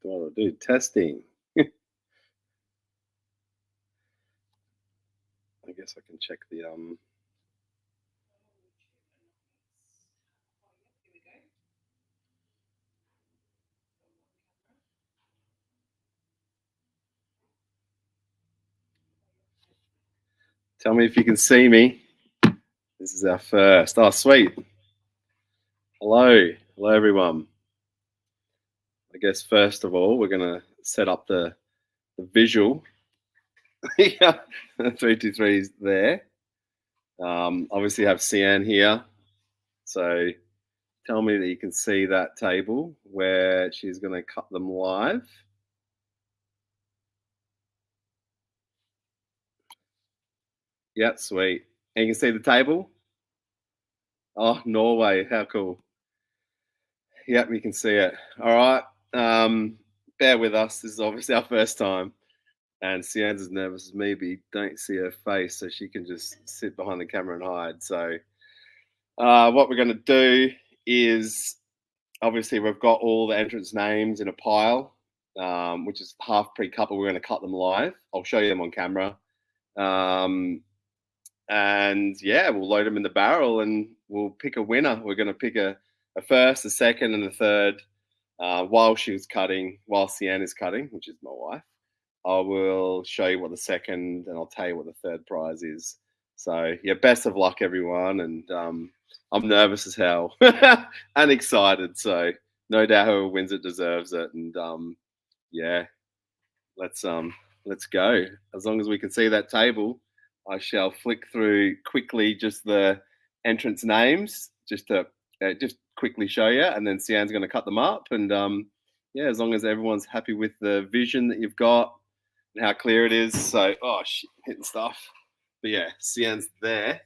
What do I do? Testing. I guess I can check the Tell me if you can see me. This is our first. Oh, sweet. Hello. Hello, everyone. I guess first of all, we're going to set up the visual. Yeah, 323 is there. Obviously, have Sienna here. So tell me that you can see that table where she's going to cut them live. Yeah, sweet. And you can see the table? Oh, Norway. How cool. Yep, you can see it. All right. Bear with us. This is obviously our first time. And Sienna's as nervous as me, but you don't see her face, so she can just sit behind the camera and hide. So, what we're going to do is obviously we've got all the entrance names in a pile, which is half pre-cut, but we're going to cut them live. I'll show you them on camera. And yeah, we'll load them in the barrel and we'll pick a winner. We're going to pick a first, a second, and a third while Sienna's cutting, which is my wife. I will show you what the second, and I'll tell you what the third prize is. So yeah, best of luck, everyone. And I'm nervous as hell and excited. So no doubt whoever wins it deserves it. And yeah, let's go. As long as we can see that table, I shall flick through quickly just the entrance names, just to just quickly show you, and then Sienna's going to cut them up. And yeah, as long as everyone's happy with the vision that you've got and how clear it is. So, oh shit, hitting stuff. But yeah, Sienna's there.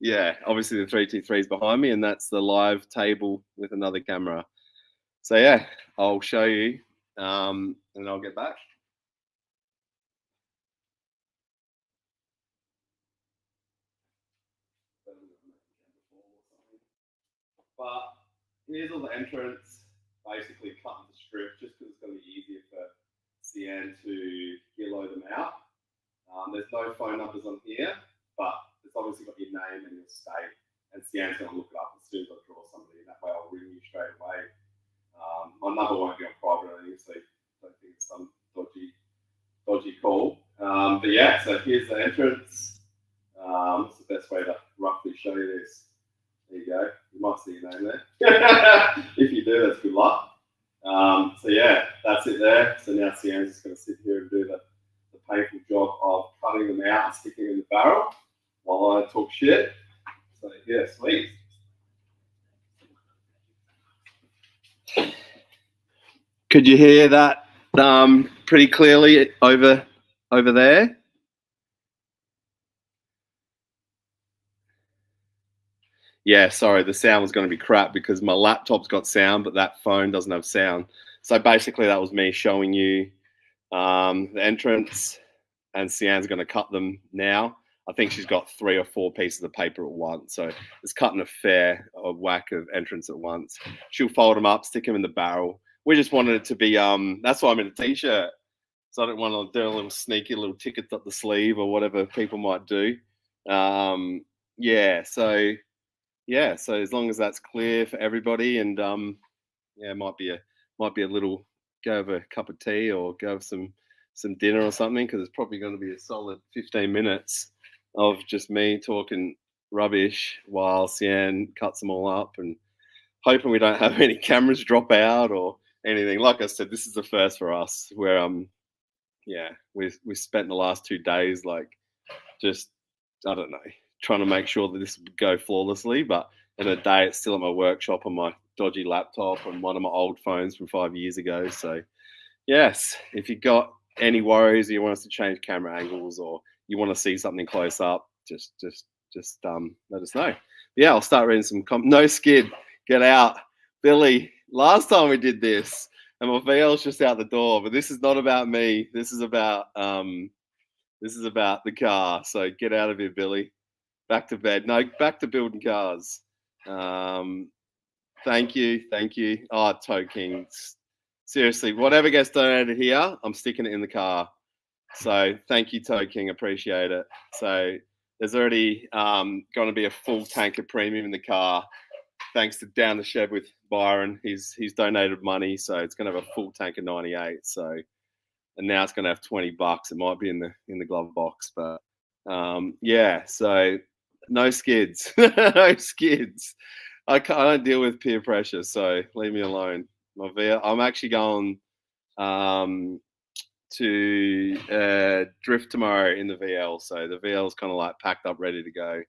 Yeah, obviously the 323 is behind me, and that's the live table with another camera. So yeah, I'll show you, and I'll get back. But here's all the entrance, basically cut into strip, just because it's going to be easier for Sienna to yellow them out. There's no phone numbers on here, but it's obviously got your name and your state, and Sienna's going to look it up as soon as I draw somebody, and that way I'll ring you straight away. My number won't be on private or anything, so I don't think it's some dodgy call. But yeah, so here's the entrance. It's the best way to roughly show you this. There you go. You might see your name there. If you do, that's good luck. So yeah, that's it there. So now Sienna's just going to sit here and do the painful job of cutting them out and sticking them in the barrel while I talk shit. So yeah, sweet. Could you hear that pretty clearly over there? Yeah, sorry, the sound was going to be crap because my laptop's got sound, but that phone doesn't have sound. So basically, that was me showing you the entrance, and Sienna's going to cut them now. I think she's got 3 or 4 pieces of paper at once, so it's cutting a fair whack of entrance at once. She'll fold them up, stick them in the barrel. We just wanted it to be that's why I'm in a t-shirt, so I don't want to do a little sneaky little ticket up the sleeve or whatever people might do. Yeah, so as long as that's clear for everybody, and yeah, it might be a little go over a cup of tea or go over some dinner or something, because it's probably going to be a solid 15 minutes of just me talking rubbish while Sienna cuts them all up, and hoping we don't have any cameras drop out or anything. Like I said, this is the first for us, where yeah, we spent the last 2 days like just, I don't know, trying to make sure that this would go flawlessly. But in a day, it's still at my workshop on my dodgy laptop and one of my old phones from 5 years ago. So yes, if you got any worries, or you want us to change camera angles, or you want to see something close up, just let us know. Yeah, I'll start reading some no skid, get out, Billy. Last time we did this, and my VL's just out the door, but this is not about me. This is about the car. So get out of here, Billy. Back to bed. No, back to building cars. Thank you. Oh, Toe King. Seriously, whatever gets donated here, I'm sticking it in the car. So thank you, Toe King. Appreciate it. So there's already going to be a full tank of premium in the car, thanks to Down the Shed with Byron. He's donated money, so it's going to have a full tank of 98. So and now it's going to have $20. It might be in the glove box, but yeah. So no skids, no skids. I don't deal with peer pressure, so leave me alone. I'm actually going um, to drift tomorrow in the VL. So the VL is kind of like packed up, ready to go.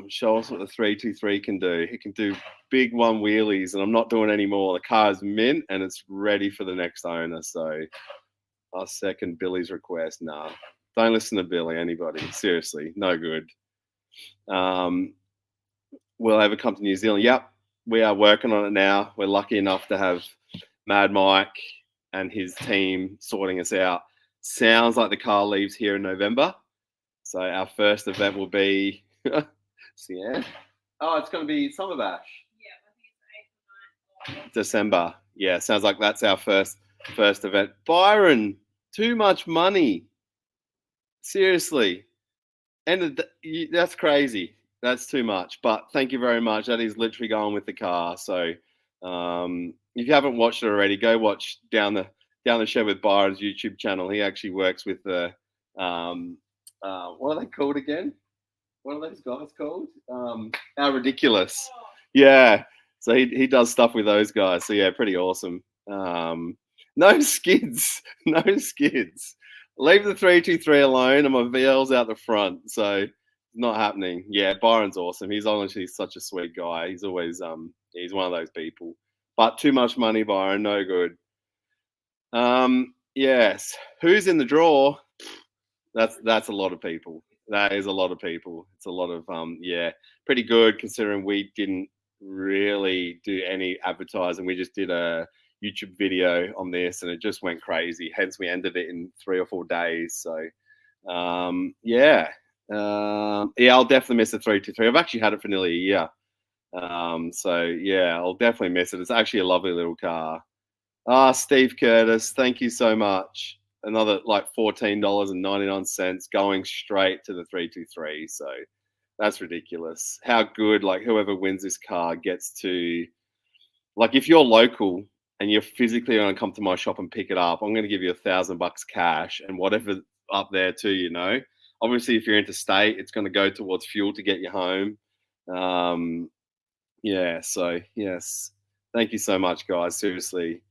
Show us what the 323 can do. It can do big one wheelies, and I'm not doing any more. The car is mint and it's ready for the next owner. So I'll second Billy's request. Nah, don't listen to Billy. Anybody, seriously, no good. Will ever come to New Zealand? Yep, we are working on it now. We're lucky enough to have Mad Mike and his team sorting us out. Sounds like the car leaves here in November. So our first event will be Sienna. Oh, it's going to be Summer Bash. Yeah, I think it's 8th or 9th. December. Yeah, sounds like that's our first event. Byron, too much money. Seriously. And that's crazy. That's too much. But thank you very much. That is literally going with the car. So if you haven't watched it already, go watch Down the Shed with Byron's YouTube channel. He actually works with the what are they called again? What are those guys called? How Ridiculous. Yeah. So he does stuff with those guys. So yeah, pretty awesome. No skids. No skids. Leave the 323 alone, and my VL's out the front. So not happening. Yeah, Byron's awesome. He's honestly such a sweet guy. He's always he's one of those people. But too much money, Byron, no good. Yes. Who's in the draw? That's a lot of people. That is a lot of people. It's a lot of yeah, pretty good considering we didn't really do any advertising. We just did a YouTube video on this and it just went crazy. Hence we ended it in 3 or 4 days. So yeah. Yeah, I'll definitely miss the 323. I've actually had it for nearly a year. So yeah, I'll definitely miss it. It's actually a lovely little car. Steve Curtis, thank you so much. Another like $14.99 going straight to the 323. So that's ridiculous. How good, like whoever wins this car gets to, like if you're local and you're physically going to come to my shop and pick it up, I'm going to give you $1,000 cash and whatever up there too, you know. Obviously, if you're interstate, it's going to go towards fuel to get you home. Yeah, so yes. Thank you so much, guys. Seriously.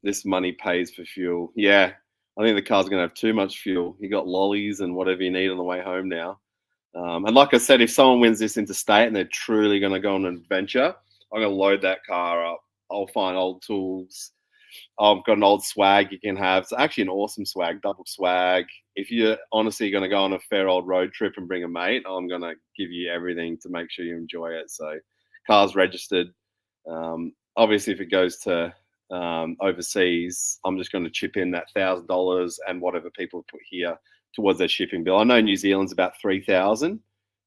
This money pays for fuel. Yeah, I think the car's going to have too much fuel. You got lollies and whatever you need on the way home now. And like I said, if someone wins this interstate and they're truly going to go on an adventure, I'm going to load that car up. I'll find old tools. I've got an old swag you can have. It's actually an awesome swag, double swag. If you're honestly going to go on a fair old road trip and bring a mate, I'm going to give you everything to make sure you enjoy it. So, car's registered. Obviously, if it goes to overseas, I'm just going to chip in that $1,000 and whatever people put here towards their shipping bill. I know New Zealand's about 3,000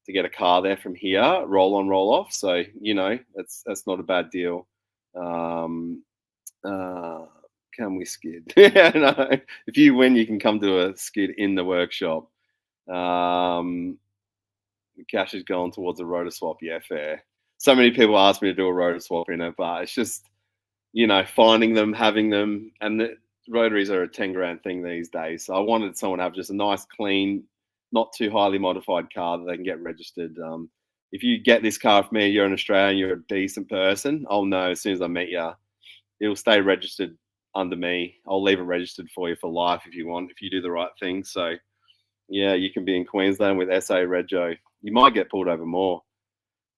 to get a car there from here, roll on, roll off. So you know that's not a bad deal. Can we skid? Yeah, no. If you win, you can come to a skid in the workshop. The cash is going towards a rotor swap. Yeah, fair. So many people ask me to do a rotor swap in it, but it's just, you know, finding them, having them, and the rotaries are a 10 grand thing these days. So I wanted someone to have just a nice, clean, not too highly modified car that they can get registered. If you get this car from me, you're an Australian, you're a decent person, I'll know as soon as I meet you. It'll stay registered under me. I'll leave it registered for you for life if you want, if you do the right thing. So yeah, you can be in Queensland with SA Rego. You might get pulled over more.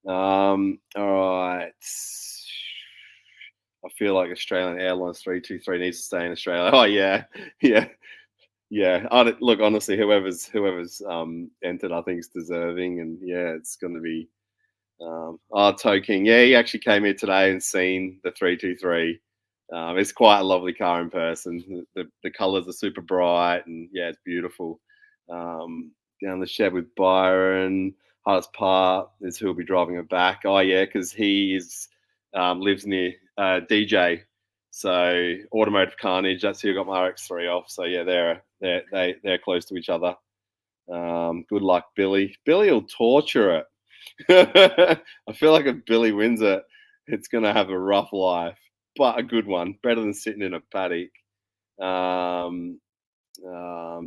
All right. I feel like Australian Airlines 323 needs to stay in Australia. Oh yeah, yeah, yeah. Look, honestly, whoever's entered, I think is deserving, and yeah, it's going to be. Toe King, yeah, he actually came here today and seen the 323. It's quite a lovely car in person. The colours are super bright, and yeah, it's beautiful. Down the Shed with Byron. Hardest part is who'll be driving it back. Oh yeah, because he is lives near DJ. So Automotive Carnage, that's who got my RX3 off. So yeah, they're close to each other. Good luck, Billy. Billy will torture it. I feel like if Billy wins it, it's gonna have a rough life, but a good one. Better than sitting in a paddock. Um,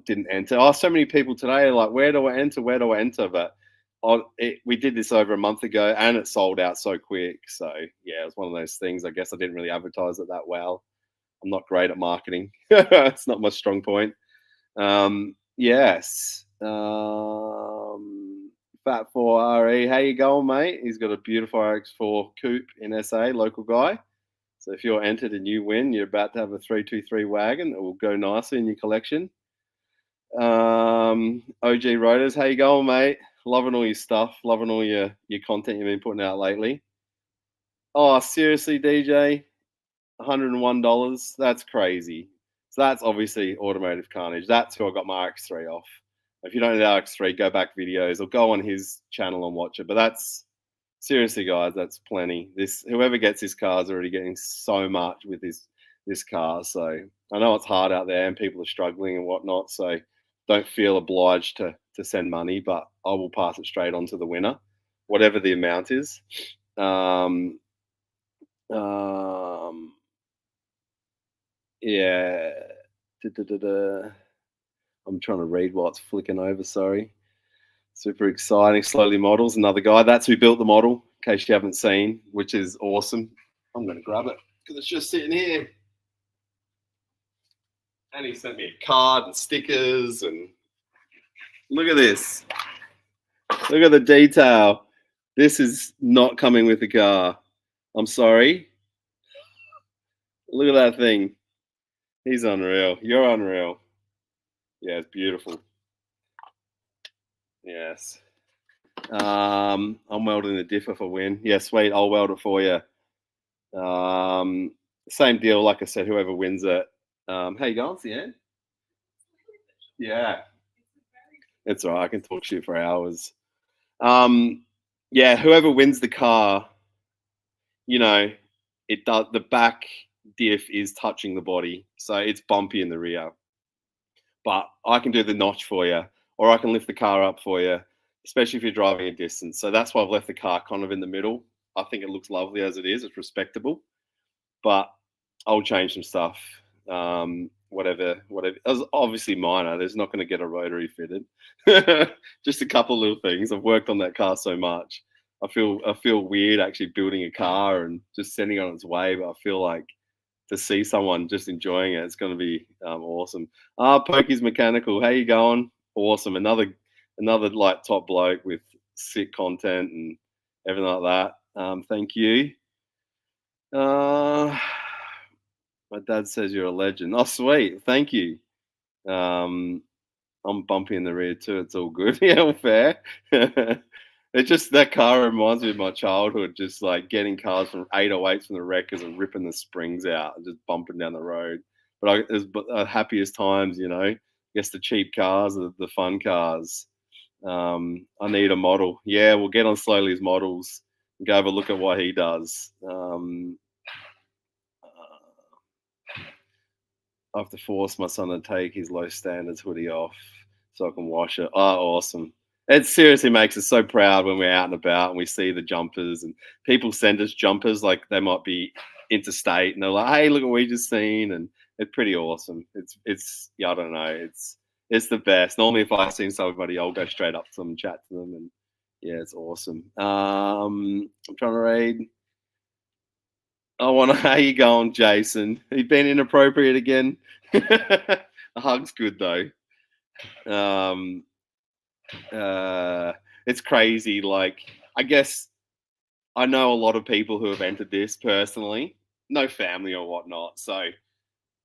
didn't enter. Oh, so many people today are like, where do I enter? Where do I enter? But we did this over a month ago and it sold out so quick. So yeah, it was one of those things. I guess I didn't really advertise it that well. I'm not great at marketing. It's not my strong point. Yes. Fat 4RE, how you going, mate? He's got a beautiful RX4 coupe in SA, local guy. So if you're entered and you win, you're about to have a 323 wagon that will go nicely in your collection. OG Rotors, how you going, mate? Loving all your stuff, loving all your content you've been putting out lately. Oh, seriously, DJ? $101? That's crazy. So that's obviously Automotive Carnage. That's who I got my RX3 off. If you don't know the RX3, go back videos or go on his channel and watch it. But that's seriously, guys, that's plenty. Whoever gets this car is already getting so much with this car. So I know it's hard out there and people are struggling and whatnot. So don't feel obliged to send money, but I will pass it straight on to the winner, whatever the amount is. Yeah. I'm trying to read while it's flicking over. Sorry. Super exciting. Slowly Models, another guy. That's who built the model, in case you haven't seen, which is awesome. I'm going to grab it because it's just sitting here. And he sent me a card and stickers. And look at this. Look at the detail. This is not coming with the car. I'm sorry. Look at that thing. He's unreal. You're unreal. Yeah, it's beautiful. Yes. I'm welding the diff if I win. Yeah, sweet. I'll weld it for you. Same deal. Like I said, whoever wins it. How you going, Sienna? Yeah. It's all right. I can talk shit for hours. Yeah, whoever wins the car, it does. The back diff is touching the body, so it's bumpy in the rear. But I can do the notch for you, or I can lift the car up for you, especially if you're driving a distance. So that's why I've left the car kind of in the middle. I think it looks lovely as it is. It's respectable, but I'll change some stuff. Whatever. It's obviously minor. There's not going to get a rotary fitted. Just a couple little things. I've worked on that car so much. I feel weird actually building a car and just sending it on its way. But I feel like to see someone just enjoying it, it's going to be awesome. Pokey's Mechanical, how you going? Awesome. Another like top bloke with sick content and everything like that. Thank you. My dad says you're a legend. Oh, sweet. Thank you. I'm bumpy in the rear too. It's all good. Yeah, all fair. It's just that car reminds me of my childhood, just like getting cars from 808s from the wreckers and ripping the springs out and just bumping down the road. But it was the happiest times, I guess the cheap cars are the fun cars. I need a model. Yeah, we'll get on Slowly's models and go have a look at what he does. I have to force my son to take his low standards hoodie off so I can wash it. Oh, awesome. It seriously makes us so proud when we're out and about and we see the jumpers and people send us jumpers like they might be interstate and they're like, hey, look what we just seen. And it's pretty awesome. It's yeah, I don't know. It's the best. Normally if I see somebody, I'll go straight up to them and chat to them. And yeah, it's awesome. I'm trying to read. How you going, Jason? You been inappropriate again? A hug's good though. It's crazy. Like, I guess I know a lot of people who have entered this personally, no family or whatnot. So,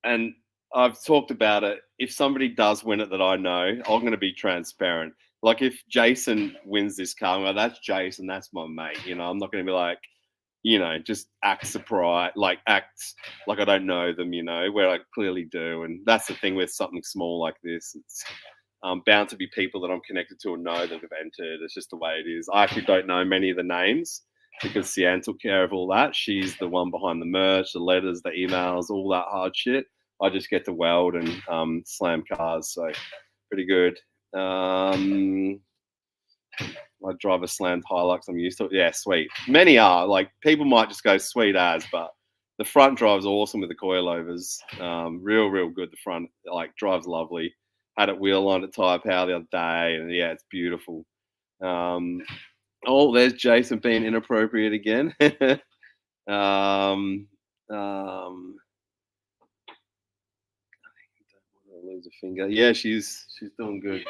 and I've talked about it. If somebody does win it that I know, I'm going to be transparent. Like, if Jason wins this car, I'm like, that's Jason, that's my mate. I'm not going to be like, just act surprised, act like I don't know them, where I clearly do. And that's the thing with something small like this. It's bound to be people that I'm connected to and know that have entered. It's just the way it is. I actually don't know many of the names, because Sienna took care of all that. She's the one behind the merch, the letters, the emails, all that hard shit. I just get to weld and slam cars, so pretty good. My driver slammed Hilux. I'm used to it. Yeah, sweet. Many are. Like, people might just go sweet as, but the front drive's awesome with the coilovers. Real good. The front, like, drives lovely. Had it wheel lined at Tyre Power the other day, and yeah, it's beautiful. Oh, there's Jason being inappropriate again. Lose a finger. Yeah, she's doing good.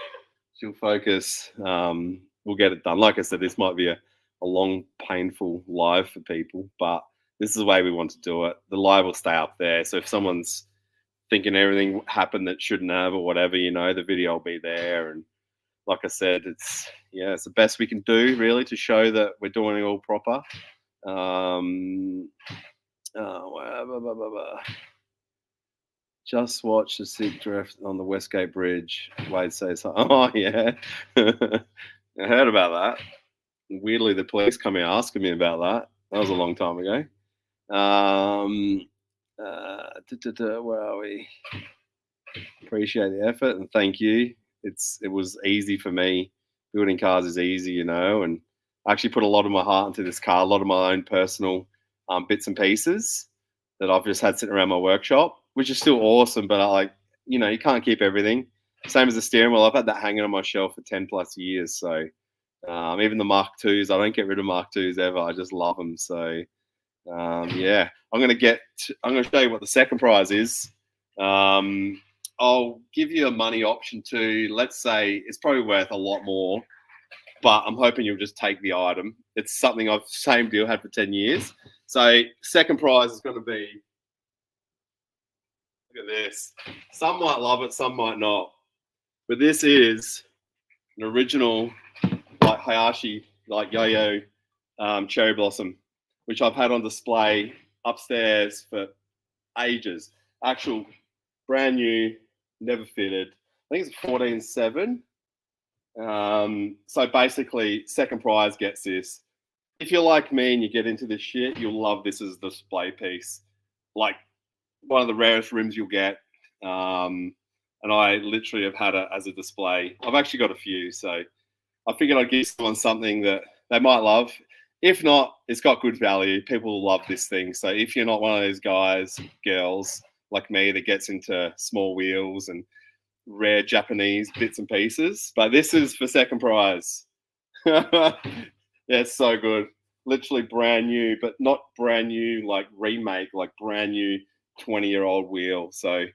She'll focus. We'll get it done. Like I said, this might be a long, painful live for people, but this is the way we want to do it. The live will stay up there. So if someone's thinking everything happened that shouldn't have or whatever, the video will be there. And like I said, it's the best we can do, really, to show that we're doing it all proper. Just watch the sick drift on the Westgate Bridge. Wade says, "Oh yeah, I heard about that." Weirdly, the police come here asking me about that. That was a long time ago. Where are we? Appreciate the effort and thank you. It was easy for me. Building cars is easy, and I actually put a lot of my heart into this car, a lot of my own personal bits and pieces that I've just had sitting around my workshop, which is still awesome, but you can't keep everything. Same as the steering wheel. I've had that hanging on my shelf for 10 plus years. So even the Mark IIs, I don't get rid of Mark IIs ever. I just love them. So yeah, I'm going to show you what the second prize is. I'll give you a money option too. Let's say it's probably worth a lot more, but I'm hoping you'll just take the item. It's something same deal, had for 10 years. So second prize is going to be, look at this. Some might love it, some might not. But this is an original, like Hayashi, like yo-yo cherry blossom, which I've had on display upstairs for ages. Actual brand new, never fitted. I think it's 14.7. So basically, second prize gets this. If you're like me and you get into this shit, you'll love this as a display piece. Like, one of the rarest rims you'll get. And I literally have had it as a display. I've actually got a few, so I figured I'd give someone something that they might love. If not, it's got good value. People will love this thing. So if you're not one of those guys, girls like me that gets into small wheels and rare Japanese bits and pieces, but this is for second prize. Yeah, it's so good. Literally brand new, but not brand new like remake, like brand new 20-year-old wheel. So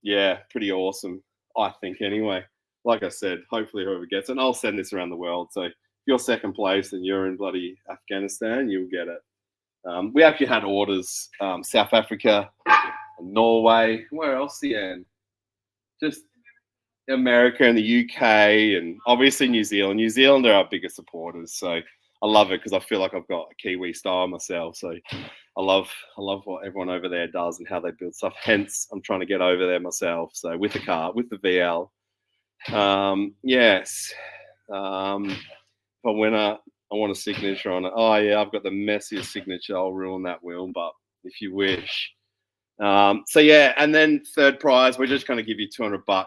yeah, pretty awesome, I think, anyway. Like I said, hopefully whoever gets it, and I'll send this around the world. So if you're second place and you're in bloody Afghanistan, you'll get it. We actually had orders, South Africa, Norway, where else, Ian? Just America and the UK, and obviously New Zealand. New Zealand are our biggest supporters, so I love it because I feel like I've got a Kiwi style myself. So I love what everyone over there does and how they build stuff. Hence, I'm trying to get over there myself. So with the car, with the VL, yes. If I win it, I want a signature on it. Oh yeah, I've got the messiest signature. I'll ruin that wheel, but if you wish. So yeah, and then third prize, we're just going to give you $200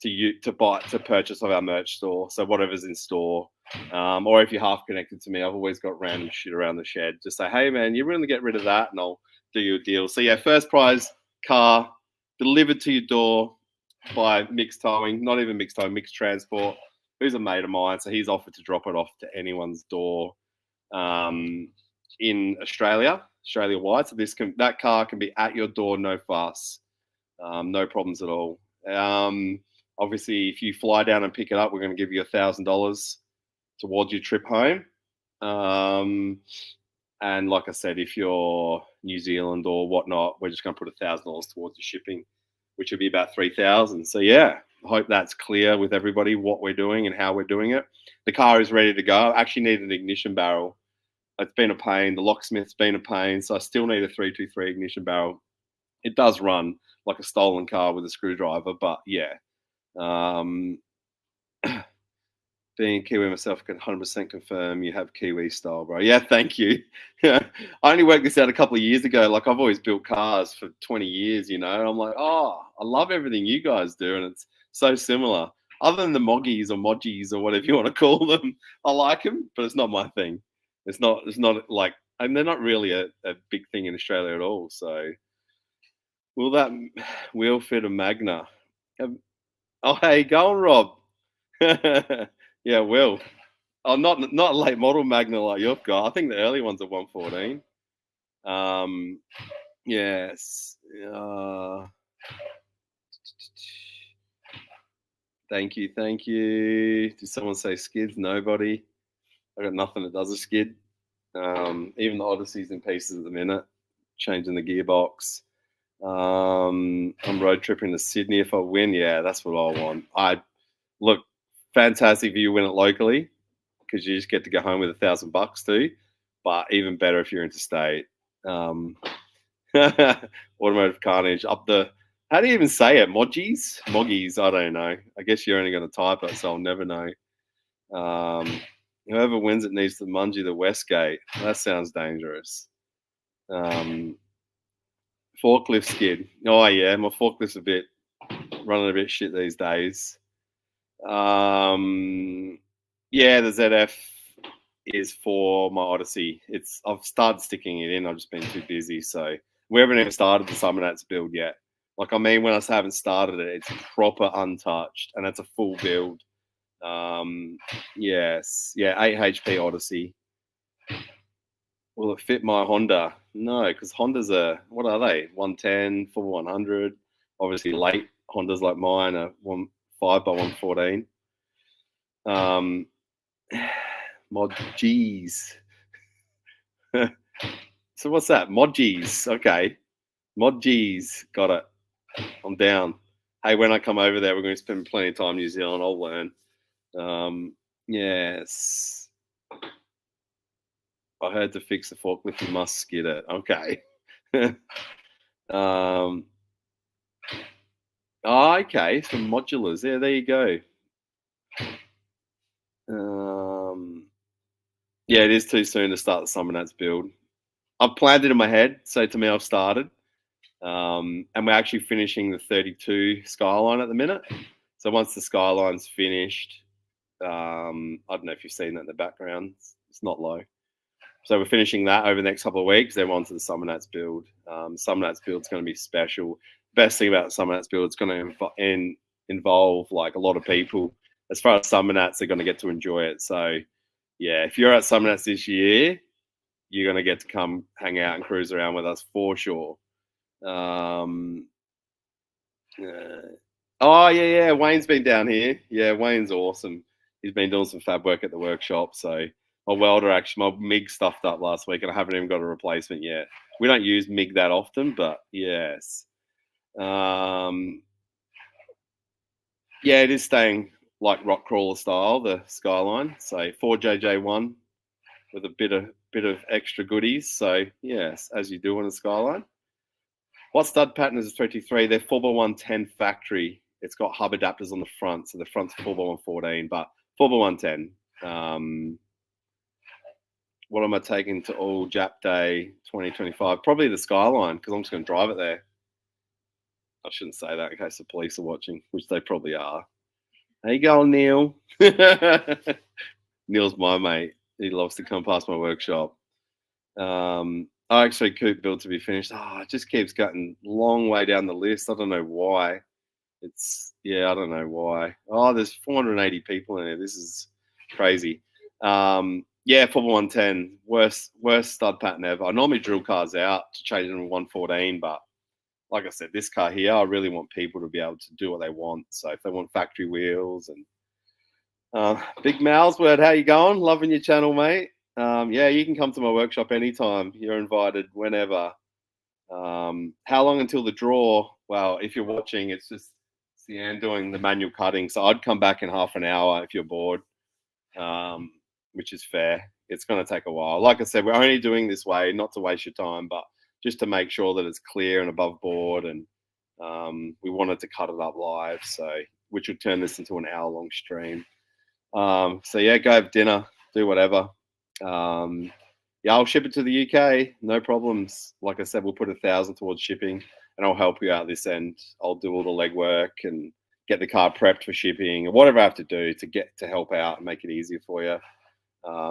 to purchase of our merch store. So whatever's in store, or if you're half connected to me, I've always got random shit around the shed. Just say, hey man, you're going to get rid of that, and I'll do you a deal. So yeah, first prize car delivered to your door by Mixed Towing, not even Mixed Towing, Mixed Transport. Who's a mate of mine, so he's offered to drop it off to anyone's door in Australia-wide. So that car can be at your door, no fuss, no problems at all. Obviously, if you fly down and pick it up, we're going to give you $1,000 towards your trip home. And like I said, if you're New Zealand or whatnot, we're just going to put $1,000 towards the shipping, which would be about $3,000. So yeah, I hope that's clear with everybody what we're doing and how we're doing it. The car is ready to go. I actually need an ignition barrel. It's been a pain. The locksmith's been a pain, so I still need a 323 ignition barrel. It does run like a stolen car with a screwdriver, but yeah. Being a Kiwi myself, I can 100% confirm you have Kiwi style, bro. Yeah, thank you. I only worked this out a couple of years ago. Like, I've always built cars for 20 years, and I'm like, oh, I love everything you guys do, and it's so similar. Other than the moggies or modgies or whatever you want to call them, I like them, but it's not my thing. It's not like, and they're not really a big thing in Australia at all. So, will that wheel fit a Magna? Oh, hey, go on, Rob. Yeah, will. Oh, not a late model Magna like you've got. I think the early ones are 114. Yes. Thank you, thank you. Did someone say skids? Nobody. I got nothing that does a skid. Even the Odyssey's in pieces at the minute, changing the gearbox. I'm road tripping to Sydney if I win. Yeah, that's what I want. I look fantastic if you win it locally, because you just get to go home with $1,000 too. But even better if you're interstate. Automotive carnage up the. How do you even say it? Modgies? Moggies? I don't know. I guess you're only going to type it, so I'll never know. Whoever wins it needs to mungie the Westgate. That sounds dangerous. Forklift skid. Oh yeah, my forklift's running a bit shit these days. Yeah, the ZF is for my Odyssey. I've started sticking it in. I've just been too busy, so we haven't even started the Summernats build yet. Like, I mean, when I haven't started it, it's proper untouched, and it's a full build. Yes, yeah, 8 HP Odyssey. Will it fit my Honda? No, because Hondas are, what are they? 110, full 100. Obviously, late Hondas like mine are 5 by 114. Mod G's. So what's that? Mod G's. Okay. Mod G's. Got it. I'm down. Hey, when I come over there, we're going to spend plenty of time in New Zealand. I'll learn. Yes. I heard to fix the forklift, you must skid it. Okay. Okay. Some modulars. Yeah, there you go. Yeah, it is too soon to start the Summernats build. I've planned it in my head, so to me, I've started. And we're actually finishing the 32 Skyline at the minute. So once the Skyline's finished, I don't know if you've seen that in the background. It's not low. So we're finishing that over the next couple of weeks. Then we're on to the Summernats build. Summernats build's going to be special. Best thing about the Summernats build, it's going to involve like a lot of people. As far as Summernats, they're going to get to enjoy it. So yeah, if you're at Summernats this year, you're going to get to come hang out and cruise around with us for sure. Oh yeah, Wayne's been down here. Yeah, Wayne's awesome. He's been doing some fab work at the workshop. So my welder, actually, my MIG stuffed up last week, and I haven't even got a replacement yet. We don't use MIG that often, but yes. Yeah, it is staying like rock crawler style, the Skyline. So 4JJ1 with a bit of extra goodies. So yes, as you do on a Skyline. What stud pattern is 33? They're 4x110 factory. It's got hub adapters on the front, so the front's 4x114, but 4x110. What am I taking to all Jap Day 2025? Probably the Skyline, because I'm just going to drive it there. I shouldn't say that in case the police are watching, which they probably are. How you going, Neil? Neil's my mate. He loves to come past my workshop. I actually could build to be finished. It just keeps getting long way down the list. I don't know why. I don't know why. There's 480 people in here. This is crazy. Yeah, 4x110, worst stud pattern ever. I normally drill cars out to change them to 114, but like I said, this car here, I really want people to be able to do what they want. So if they want factory wheels and Big Mal's word, how you going? Loving your channel, mate. Yeah, you can come to my workshop anytime. You're invited whenever. How long until the draw? Well, if you're watching, it's just Sienna doing the manual cutting. So I'd come back in half an hour if you're bored, which is fair. It's going to take a while. Like I said, we're only doing this way, not to waste your time, but just to make sure that it's clear and above board. And we wanted to cut it up live, so which would turn this into an hour-long stream. So yeah, go have dinner, do whatever. Um, yeah, I'll ship it to the UK, no problems. Like I said, we'll put 1,000 towards shipping, and I'll help you out this end. I'll do all the legwork and get the car prepped for shipping, or whatever I have to do to get to help out and make it easier for you.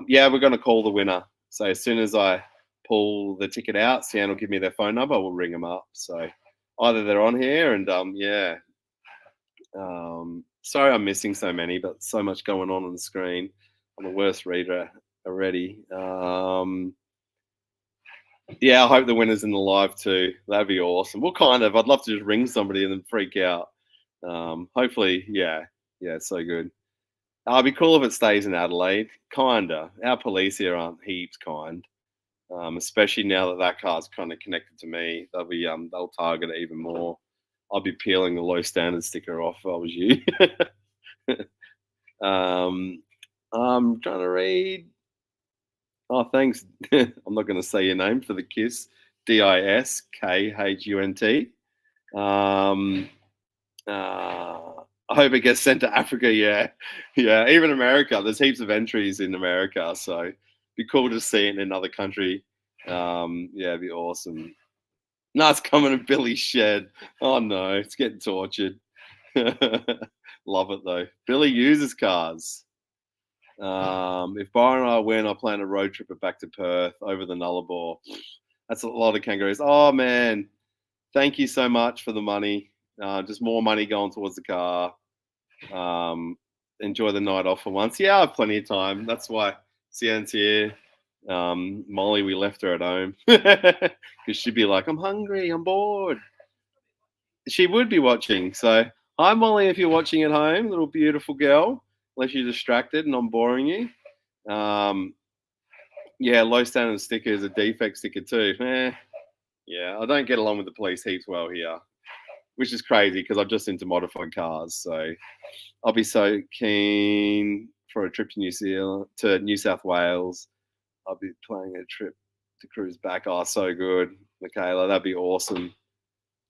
Yeah, we're going to call the winner. So as soon as I pull the ticket out, Sienna will give me their phone number. We'll ring them up. So either they're on here, and yeah. Sorry, I'm missing so many, but so much going on the screen. I'm the worst reader already. Yeah, I hope the winner's in the live too. That'd be awesome. Well, kind of. I'd love to just ring somebody and then freak out. Hopefully, yeah, yeah, it's so good. It'd be cool if it stays in Adelaide. Kinda. Our police here aren't heaps kind. Especially now that that car's kind of connected to me. They'll target it even more. I'll be peeling the low standard sticker off if I was you. um, I'm trying to read. Oh, thanks. I'm not going to say your name for the kiss. DISKHUNT. Um, I hope it gets sent to Africa. Yeah, yeah. Even America. There's heaps of entries in America, so it'd be cool to see it in another country. Yeah, it'd be awesome. No, it's coming to Billy's shed. Oh no, it's getting tortured. Love it though. Billy uses cars. If Byron and I win, I plan a road trip back to Perth over the Nullarbor. That's a lot of kangaroos. Oh man, thank you so much for the money. Just more money going towards the car. Enjoy the night off for once. Yeah, I have plenty of time. That's why Sienna's here. Molly, we left her at home because she'd be like, "I'm hungry. I'm bored." She would be watching. So, hi, Molly, if you're watching at home, little beautiful girl. Unless you're distracted and I'm boring you. Yeah, low standard sticker is a defect sticker too. Yeah, I don't get along with the police heaps well here, which is crazy because I'm just into modified cars. So I'll be so keen for a trip to New South Wales. I'll be planning a trip to cruise back. Oh, so good, Michaela. That'd be awesome.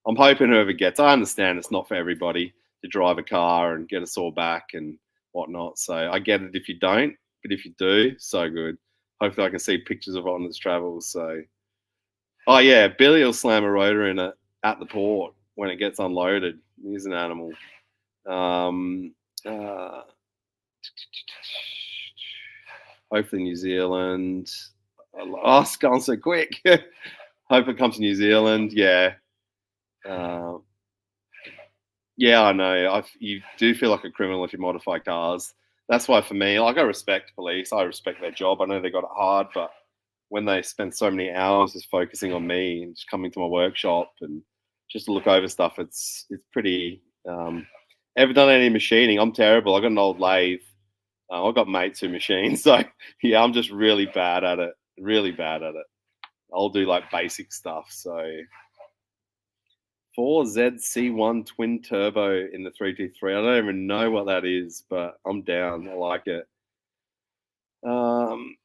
I'm hoping whoever gets. I understand it's not for everybody to drive a car and get a sore back and whatnot. So I get it if you don't, but if you do, so good. Hopefully, I can see pictures of it on this travels. So, oh yeah, Billy will slam a rotor in it at the port when it gets unloaded. He's an animal. Um, uh, Hopefully, New Zealand. Oh, it's gone so quick. Hope it comes to New Zealand. Yeah. Uh, Yeah, I know. You do feel like a criminal if you modify cars. That's why, for me, like I respect police. I respect their job. I know they got it hard, but when they spend so many hours just focusing on me and just coming to my workshop and just to look over stuff, it's pretty. Ever done any machining? I'm terrible. I got an old lathe. I've got mates who machine, so yeah, I'm just really bad at it. Really bad at it. I'll do like basic stuff. So 4ZC1 twin turbo in the 323. I don't even know what that is, but I'm down. I like it. Um,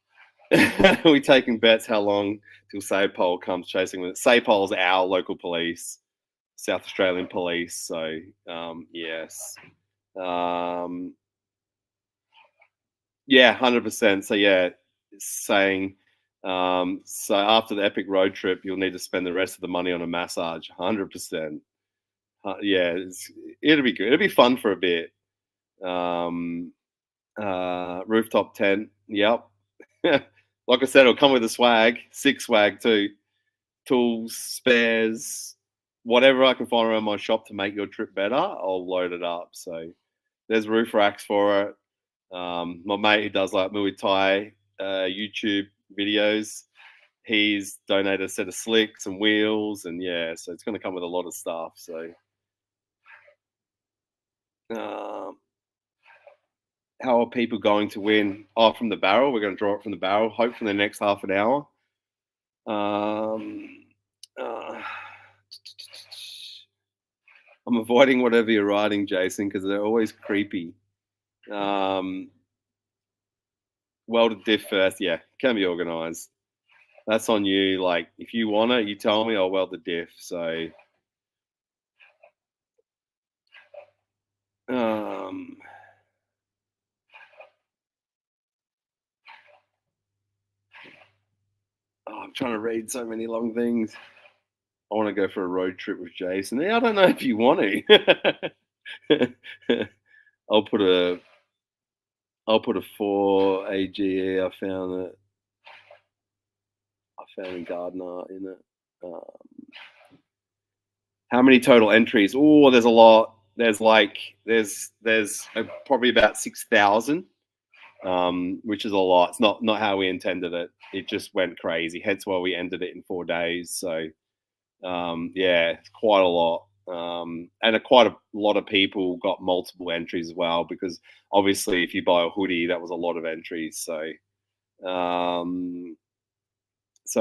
we taking bets how long till Sapole comes chasing with it. Sapole's our local police, South Australian police. So, yes. Um, yeah, 100%. So, yeah, saying, so after the epic road trip, you'll need to spend the rest of the money on a massage. 100%. Yeah, it'll be good. It'll be fun for a bit. Um, Rooftop tent. Yep. Like I said, it'll come with a swag, sick swag too. Tools, spares, whatever I can find around my shop to make your trip better, I'll load it up. So there's roof racks for it. My mate who does like Muay Thai YouTube videos, he's donated a set of slicks and wheels, and yeah, so it's going to come with a lot of stuff. So um, how are people going to win? Oh, from the barrel. We're going to draw it from the barrel. Hopefully, the next half an hour. Um, uh, I'm avoiding whatever you're writing, Jason, because they're always creepy. Um, Welded diff first. Yeah, can be organised. That's on you. Like, if you want it, you tell me. I'll weld the diff. So, um, I'm trying to read so many long things. I want to go for a road trip with Jason. Yeah, I don't know if you want to. I'll put a I'll put a 4 AGE. I found in Gardner in it. Um, how many total entries? Oh, there's a lot. There's probably about 6,000, which is a lot. It's not how we intended it. It just went crazy. Hence why we ended it in 4 days. So yeah, it's quite a lot. And quite a lot of people got multiple entries as well, because obviously if you buy a hoodie, that was a lot of entries. So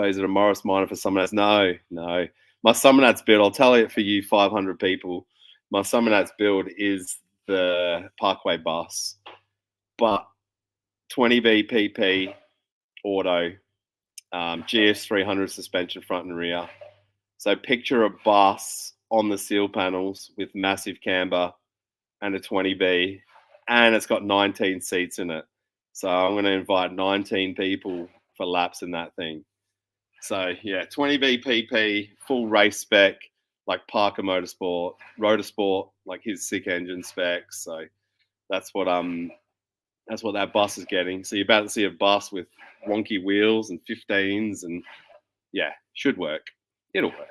is it a Morris Minor for someone else? No, no. My Summernats build, I'll tell it for you 500 people. My Summernats build is the Parkway bus, but 20B PP auto, GS 300 suspension front and rear. So picture a bus on the seal panels with massive camber and a 20B, and it's got 19 seats in it. So I'm going to invite 19 people for laps in that thing. So yeah, 20B PP, full race spec, like Parker Motorsport, Rotorsport, like his sick engine specs. So that's what that bus is getting. So you're about to see a bus with wonky wheels and 15s, and yeah, should work. It'll work.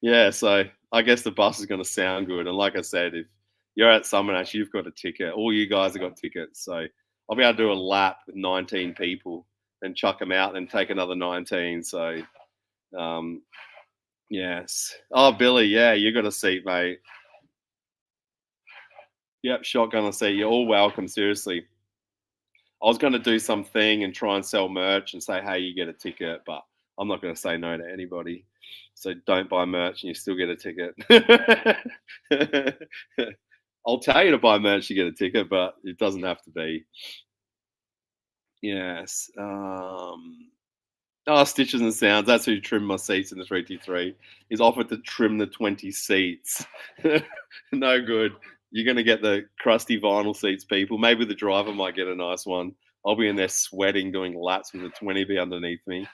Yeah, so I guess the bus is going to sound good. And like I said, if you're at Summonash, you've got a ticket. All you guys have got tickets. So I'll be able to do a lap with 19 people and chuck them out and take another 19. So, yes. Oh, Billy, yeah, you got a seat, mate. Yep, shotgun a seat. You're all welcome, seriously. I was going to do something and try and sell merch and say, hey, you get a ticket, but I'm not going to say no to anybody. So don't buy merch and you still get a ticket. I'll tell you to buy merch to get a ticket, but it doesn't have to be. Yes. Stitches and Sounds. That's who trimmed my seats in the 3T3. He's offered to trim the 20 seats. No good. You're going to get the crusty vinyl seats, people. Maybe the driver might get a nice one. I'll be in there sweating, doing laps with a 20B underneath me.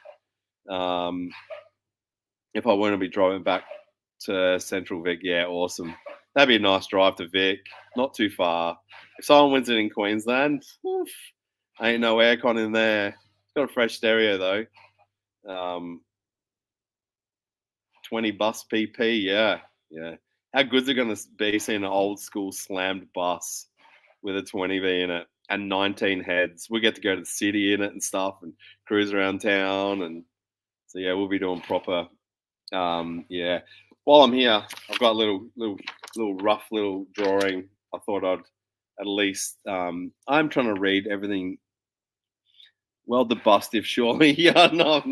If I want to be driving back to Central Vic, yeah, awesome. That'd be a nice drive to Vic. Not too far. If someone wins it in Queensland, oof, ain't no aircon in there. It's got a fresh stereo though. 20 bus PP, yeah. How good's it going to be seeing an old school slammed bus with a 20B in it and 19 heads? We get to go to the city in it and stuff and cruise around town, and so yeah, we'll be doing proper. Yeah. While I'm here, I've got a little rough little drawing. I thought I'd at least. I'm trying to read everything. Well, the bust if surely. Yeah, no.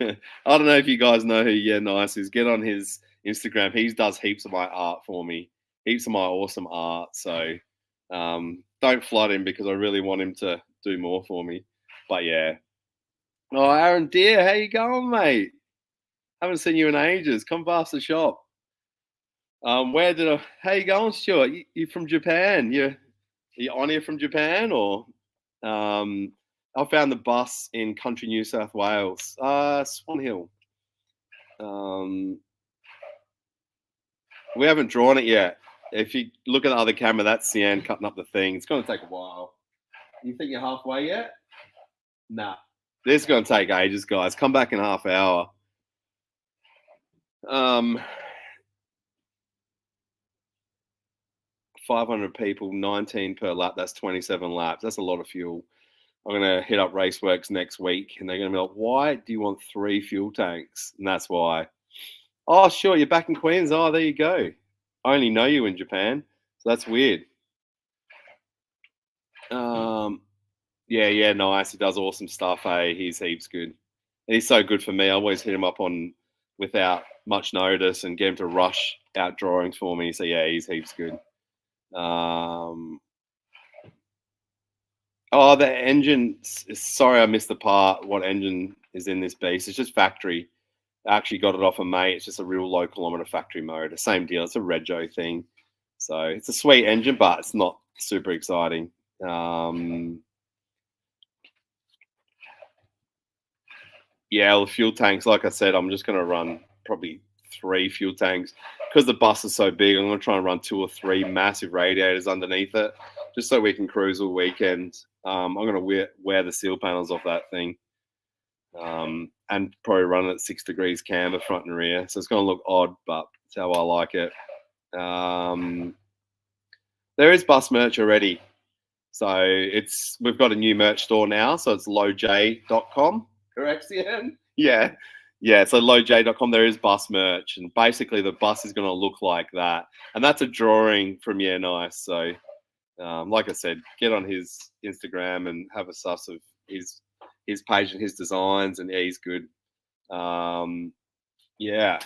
I don't know if you guys know who Yeah Nice is. Get on his Instagram. He does heaps of my art for me. Heaps of my awesome art. So don't flood him because I really want him to do more for me. But yeah. Oh, Aaron Deer, how you going, mate? Haven't seen you in ages. Come past the shop. How you going, Stuart? You from Japan? You on here from Japan, or I found the bus in country New South Wales, Swan Hill. We haven't drawn it yet. If you look at the other camera, that's Sienna cutting up the thing. It's going to take a while. You think you're halfway yet? Nah. This is going to take ages, guys. Come back in half hour. 500 people, 19 per lap. That's 27 laps. That's a lot of fuel. I'm going to hit up Raceworks next week, and they're going to be like, why do you want 3 fuel tanks? And that's why. Oh, sure, you're back in Queens. Oh, there you go. I only know you in Japan, so that's weird. Yeah, nice. He does awesome stuff. Hey, he's heaps good. And he's so good for me. I always hit him up on without much notice and get him to rush out drawings for me. So yeah, he's heaps good. The engine. Sorry, I missed the part. What engine is in this beast? It's just factory. I actually got it off a mate. It's just a real low kilometer factory motor. Same deal. It's a Rego thing. So it's a sweet engine, but it's not super exciting. Yeah, well, the fuel tanks, like I said, I'm just going to run probably 3 fuel tanks because the bus is so big. I'm going to try and run 2 or 3 massive radiators underneath it, just so we can cruise all weekend. I'm going to wear the seal panels off that thing, and probably run it at 6 degrees camber front and rear. So it's going to look odd, but it's how I like it. Um, there is bus merch already. So we've got a new merch store now. So it's lowj.com. Correct, Ian? Yeah. Yeah. So lowj.com, there is bus merch. And basically the bus is going to look like that. And that's a drawing from Yeah Nice. So like I said, get on his Instagram and have a suss of his page and his designs. And yeah, he's good. Yeah.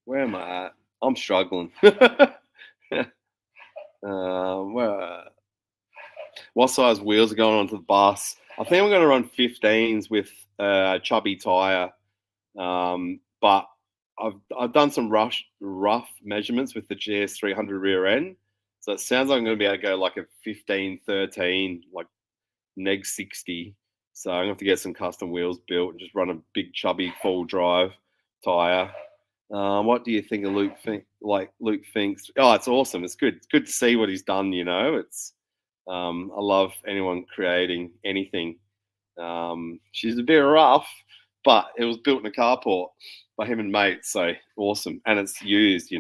Where am I at? I'm struggling. Where, what size wheels are going onto the bus? I think I'm going to run 15s with a chubby tire, but I've done some rough measurements with the GS 300 rear end, so it sounds like I'm going to be able to go like a 15, 13, like neg 60. So I'm going to have to get some custom wheels built and just run a big chubby full drive tire. What do you think of Luke thinks? Oh, it's awesome. It's good. It's good to see what he's done. It's I love anyone creating anything. She's a bit rough, but it was built in a carport by him and mates, so awesome. And it's used.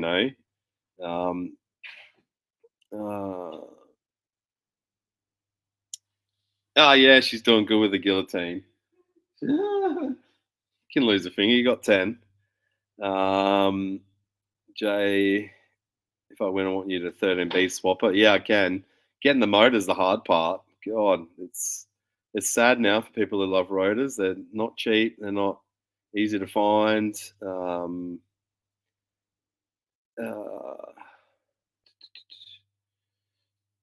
Um, uh, oh yeah, she's doing good with the guillotine. Can lose a finger. You got 10. Jay, if I win, I want you to 13B swapper. Yeah, I can. Getting the motor's the hard part. God, it's sad now for people who love rotors. They're not cheap. They're not easy to find. Uh,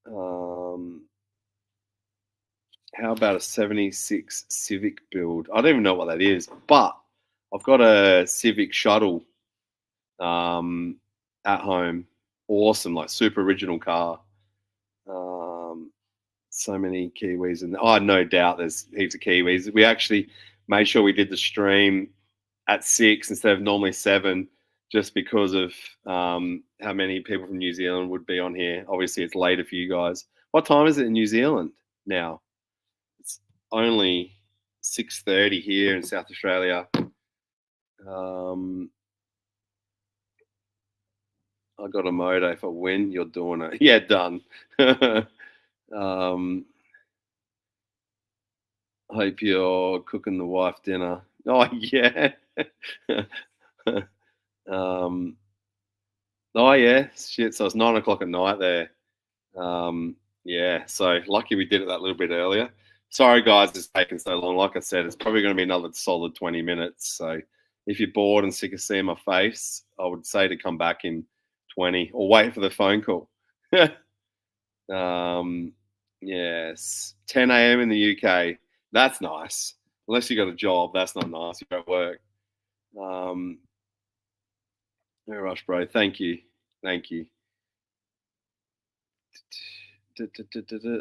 um, how about a 76 Civic build? I don't even know what that is, but I've got a Civic shuttle at home. Awesome, like super original car. So many Kiwis, and no doubt there's heaps of Kiwis. We actually made sure we did the stream at 6 instead of normally 7, just because of how many people from New Zealand would be on here. Obviously, it's later for you guys. What time is it in New Zealand now? It's only 6:30 here in South Australia. I got a motor. If I win, you're doing it. Yeah, done. Hope you're cooking the wife dinner. Oh yeah. um, oh yeah. Shit. So it's 9 o'clock at night there. Yeah. So lucky we did it that little bit earlier. Sorry guys, it's taken so long. Like I said, it's probably going to be another solid 20 minutes. So if you're bored and sick of seeing my face, I would say to come back in 20 or wait for the phone call. Yes, 10 a.m. in the UK. That's nice. Unless you got a job, that's not nice. You're at work. No rush, bro. Thank you. Thank you.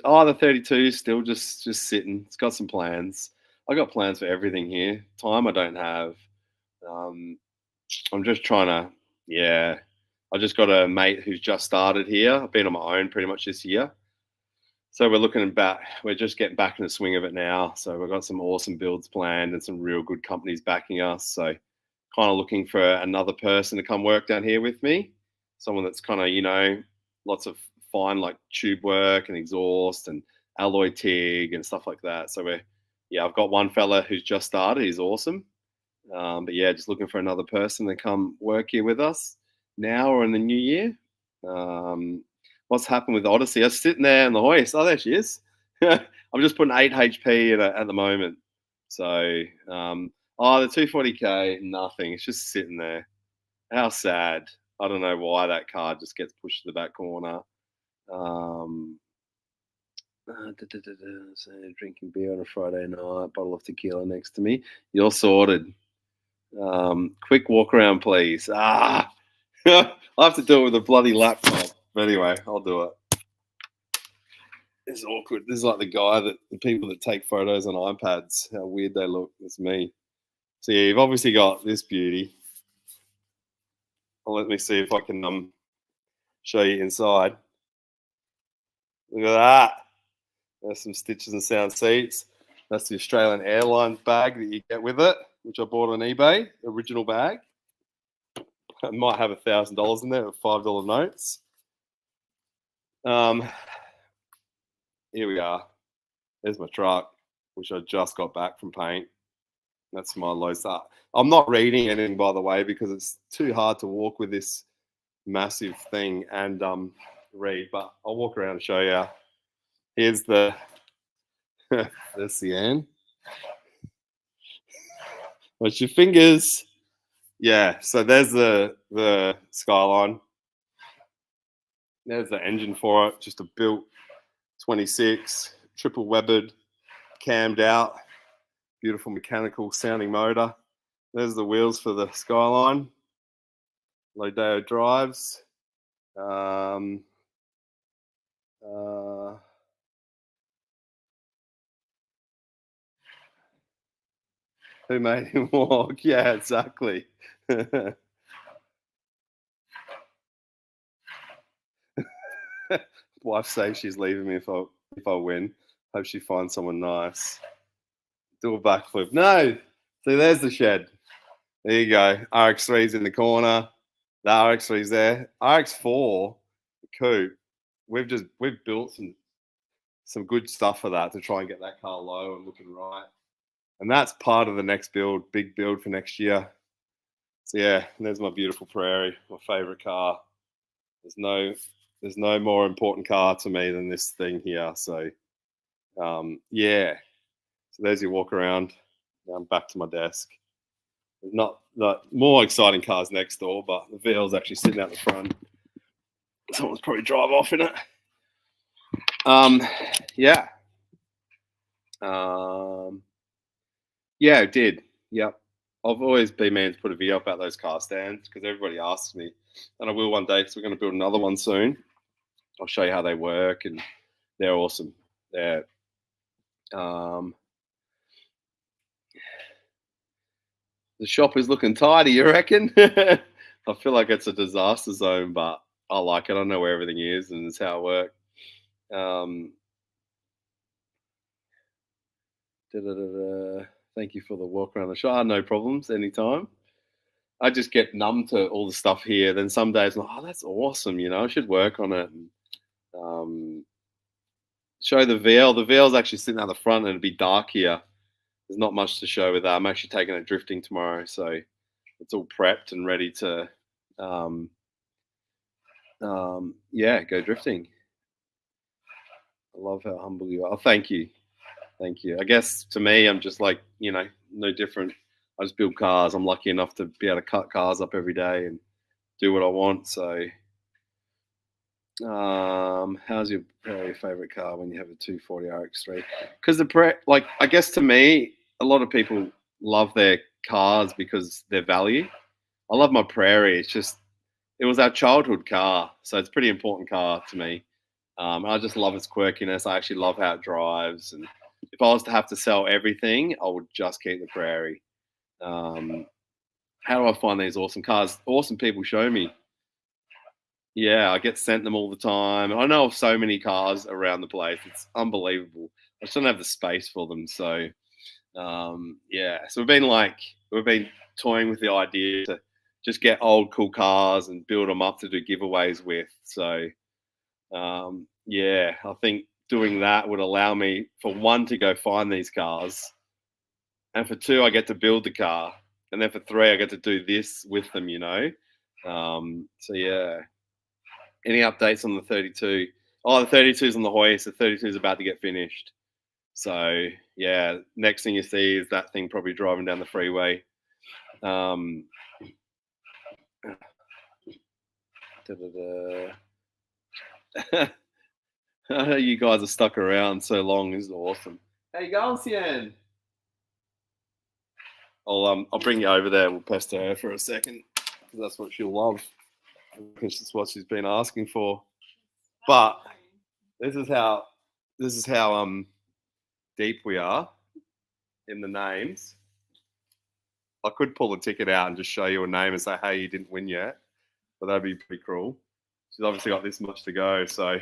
Oh, the 32 is still just sitting. It's got some plans. I got plans for everything here. Time I don't have. I'm just trying to, yeah. I just got a mate who's just started here. I've been on my own pretty much this year. So we're just getting back in the swing of it now. So we've got some awesome builds planned and some real good companies backing us. So kind of looking for another person to come work down here with me. Someone that's kind of, lots of fine like tube work and exhaust and alloy TIG and stuff like that. So I've got one fella who's just started. He's awesome. But yeah, just looking for another person to come work here with us now or in the new year. What's happened with Odyssey? I was sitting there in the hoist. Oh, there she is. I'm just putting 8 HP in it at the moment. So, the 240K, nothing. It's just sitting there. How sad. I don't know why that car just gets pushed to the back corner. Drinking beer on a Friday night, bottle of tequila next to me. You're sorted. Quick walk around, please. I have to do it with a bloody laptop. But anyway, I'll do it. This is awkward. This is like the people that take photos on iPads. How weird they look. It's me. So yeah, you've obviously got this beauty. Well, let me see if I can show you inside. Look at that. There's some stitches and sound seats. That's the Australian Airlines bag that you get with it, which I bought on eBay. Original bag. It might have $1,000 in there with $5 notes. Here we are. There's my truck, which I just got back from paint. That's my low start. I'm not reading anything, by the way, because it's too hard to walk with this massive thing and read. But I'll walk around and show you. Here's the there's Sienna. Watch your fingers. Yeah, so there's the Skyline. There's the engine for it, just a built 26, triple webbed, cammed out, beautiful mechanical sounding motor. There's the wheels for the Skyline. Lodeo drives. Who made him walk? Yeah, exactly. Wife says she's leaving me if I win. Hope she finds someone nice. Do a backflip. No. See, there's the shed. There you go. RX3's in the corner. The RX3's there. RX4, the coupe. We've built some good stuff for that to try and get that car low and looking right. And that's part of the next build, big build for next year. So yeah, there's my beautiful Prairie, my favorite car. There's no more important car to me than this thing here. So yeah. So there's your walk around. Now I'm back to my desk. There's not more exciting cars next door, but the VL's actually sitting out the front. Someone's probably drive off in it. Yeah. Yeah, it did. Yep. I've always been meaning to put a video about those car stands because everybody asks me, and I will one day because we're going to build another one soon. I'll show you how they work, and they're awesome. They're the shop is looking tidy, you reckon? I feel like it's a disaster zone, but I like it. I know where everything is, and it's how it works. Thank you for the walk around the shop. No problems, anytime. I just get numb to all the stuff here. Then some days I'm like, oh, that's awesome. I should work on it. And, show the VL. The VL's actually sitting out the front, and it'd be dark here. There's not much to show with that. I'm actually taking it drifting tomorrow, so it's all prepped and ready to, yeah, go drifting. I love how humble you are. Oh, thank you. Thank you. I guess to me, I'm just like, no different. I just build cars. I'm lucky enough to be able to cut cars up every day and do what I want. So, how's your favorite car when you have a 240 RX3? Because I guess to me, a lot of people love their cars because their value. I love my Prairie. It was our childhood car, so it's a pretty important car to me. I just love its quirkiness. I actually love how it drives, and if I was to have to sell everything, I would just keep the Prairie. How do I find these awesome cars? Awesome people show me. Yeah, I get sent them all the time. I know of so many cars around the place. It's unbelievable. I just don't have the space for them. So, yeah. So we've been toying with the idea to just get old cool cars and build them up to do giveaways with. So, yeah, I think doing that would allow me, for one, to go find these cars, and for two, I get to build the car, and then for three, I get to do this with them. So yeah. Any updates on the 32? Oh, the 32 is on the hoist. The 32 is about to get finished. So yeah, next thing you see is that thing probably driving down the freeway. You guys are stuck around so long. This is awesome. How you going, Sienna? I'll bring you over there. We'll pester her for a second because that's what she'll love. Because it's what she's been asking for. But this is how this is how deep we are in the names. I could pull a ticket out and just show you a name and say, "Hey, you didn't win yet," but that'd be pretty cruel. She's obviously got this much to go, so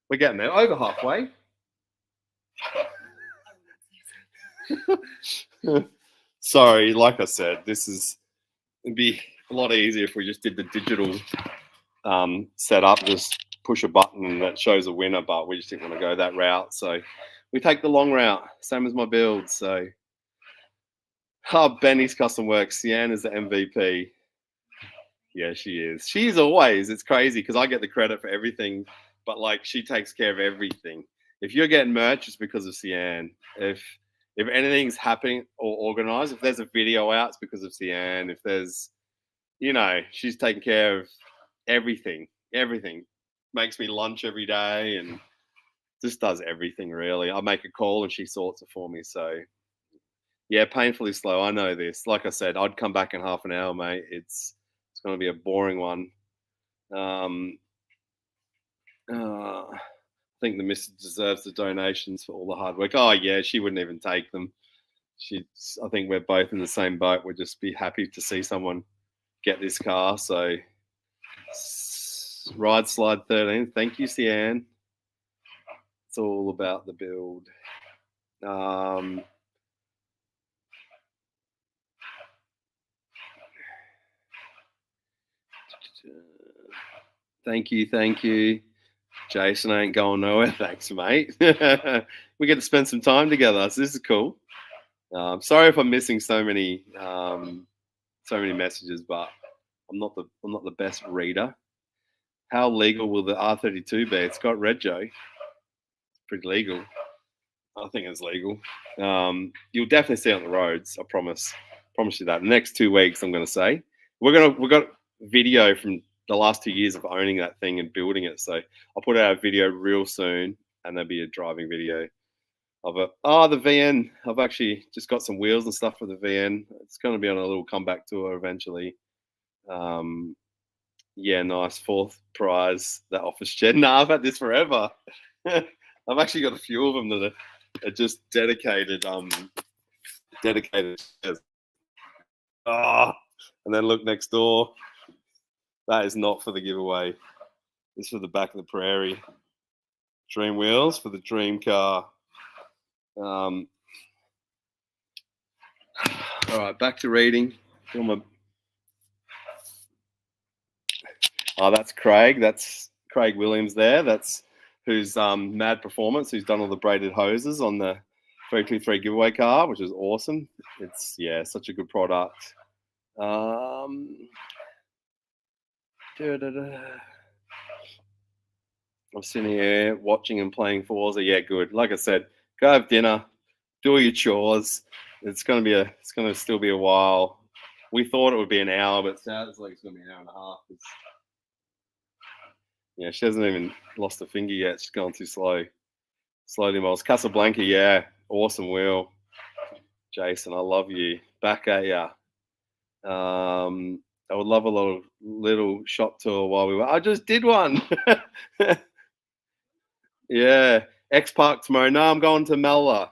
we're getting there. Over halfway. Sorry, like I said, it'd be a lot easier if we just did the digital setup, just push a button that shows a winner, but we just didn't want to go that route. So we take the long route, same as my build. So, Benny's custom work. Sienna's the MVP. Yeah, she is. She's always. It's crazy because I get the credit for everything, but like she takes care of everything. If you're getting merch, it's because of Sienna. If anything's happening or organized, if there's a video out, it's because of Sienna. If there's, she's taking care of everything. Everything. Makes me lunch every day and just does everything really. I make a call and she sorts it for me. So yeah, painfully slow. I know this. Like I said, I'd come back in half an hour, mate. It's going to be a boring one. I think the missus deserves the donations for all the hard work. Oh yeah, she wouldn't even take them. I think we're both in the same boat. We'd just be happy to see someone get this car. So ride slide 13. Thank you, Sienna. It's all about the build. Thank you. Jason ain't going nowhere. Thanks, mate. We get to spend some time together, so this is cool. Sorry if I'm missing so many messages, but I'm not the best reader. How legal will the R32 be? It's got Rego. It's pretty legal. I think it's legal. You'll definitely see it on the roads. I promise you that. The next 2 weeks, I'm going to say we've got video from the last 2 years of owning that thing and building it. So I'll put out a video real soon, and there'll be a driving video of it. The VN. I've actually just got some wheels and stuff for the VN. It's going to be on a little comeback tour eventually. Yeah, nice. 4th prize, that office shed. Nah, I've had this forever. I've actually got a few of them that are just dedicated. Chairs. And then look next door. That is not for the giveaway. It's for the back of the prairie. Dream wheels for the dream car. All right, back to reading. That's Craig. That's Craig Williams there. That's who's Mad Performance, who's done all the braided hoses on the 323 giveaway car, which is awesome. It's such a good product. I'm sitting here watching and playing Forza. Yeah, good. Like I said, go have dinner, do all your chores. It's gonna still be a while. We thought it would be an hour, but it sounds like it's gonna be an hour and a half. She hasn't even lost a finger yet. She's going too slow. Slowly miles. Casablanca, yeah, awesome wheel. Jason, I love you. Back at ya. I would love a little shop tour while we were. I just did one. Yeah, X Park tomorrow. No, I'm going to Mella.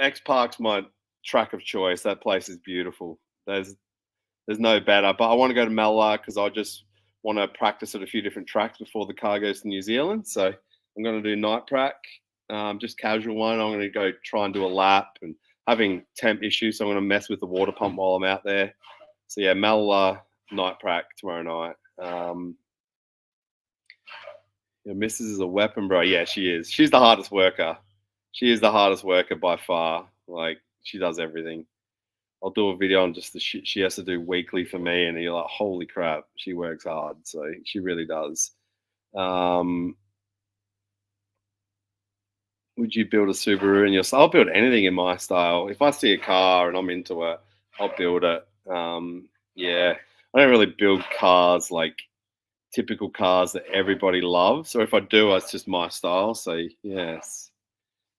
X Park's my track of choice. That place is beautiful. There's no better. But I want to go to Mella because I just want to practice at a few different tracks before the car goes to New Zealand. So I'm going to do night prac, just casual one. I'm going to go try and do a lap and having temp issues. So I'm going to mess with the water pump while I'm out there. So yeah, Mella night prac tomorrow night. Your missus is a weapon, bro. Yeah, she is. She's the hardest worker. She is the hardest worker by far. Like, she does everything. I'll do a video on just the shit she has to do weekly for me, and you're like, holy crap, she works hard. So she really does. Would you build a Subaru in your style? I'll build anything in my style. If I see a car and I'm into it, I'll build it. Yeah, I don't really build cars like typical cars that everybody loves. So if I do, it's just my style. So yes,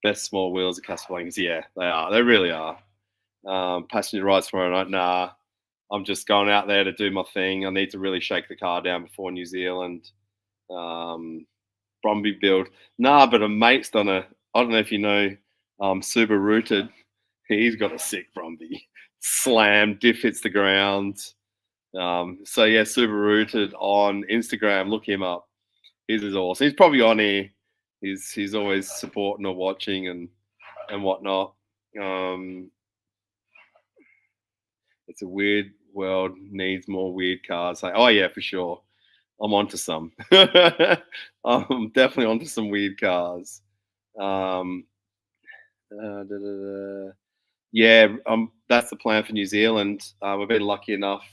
best small wheels at Casablanca. Yeah, they are. They really are. Passenger rides tomorrow night. Nah, I'm just going out there to do my thing. I need to really shake the car down before New Zealand. Brumby build. Nah, but a mate's done a. I don't know if you know, Super Rooted. He's got a sick Brumby. Slam, diff hits the ground. So yeah, Super Rooted on Instagram. Look him up. His is awesome. He's probably on here. He's always supporting or watching and whatnot. Um, it's a weird world. Needs more weird cars. Like, oh yeah, for sure. I'm onto some. I'm definitely onto some weird cars. Um, da, da, da. Yeah, that's the plan for New Zealand. We've been lucky enough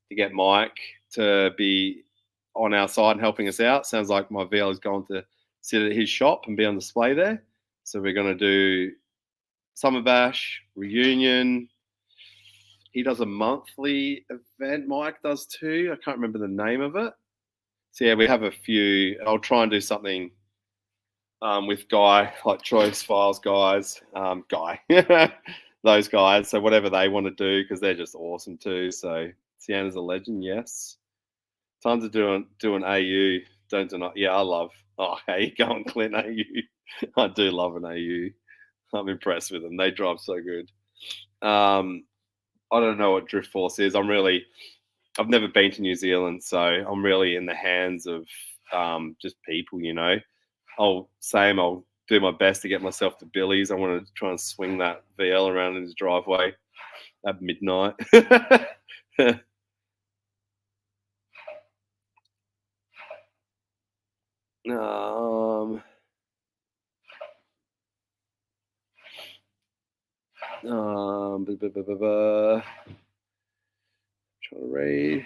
to get Mike to be on our side and helping us out. Sounds like my VL is going to sit at his shop and be on display there. So we're going to do Summer Bash, reunion. He does a monthly event. Mike does too. I can't remember the name of it. So yeah, we have a few. I'll try and do something with Guy, like Choice Files guys, Guy, those guys. So whatever they want to do, because they're just awesome too. So Sienna's a legend, yes. Tons of doing AU. Don't deny. Yeah, I love. Oh, how you going, Clint? AU. I do love an AU. I'm impressed with them. They drive so good. I don't know what Drift Force is. I've never been to New Zealand, so I'm really in the hands of just people, you know. I'll do my best to get myself to Billy's. I want to try and swing that VL around in his driveway at midnight. um, Trying to read.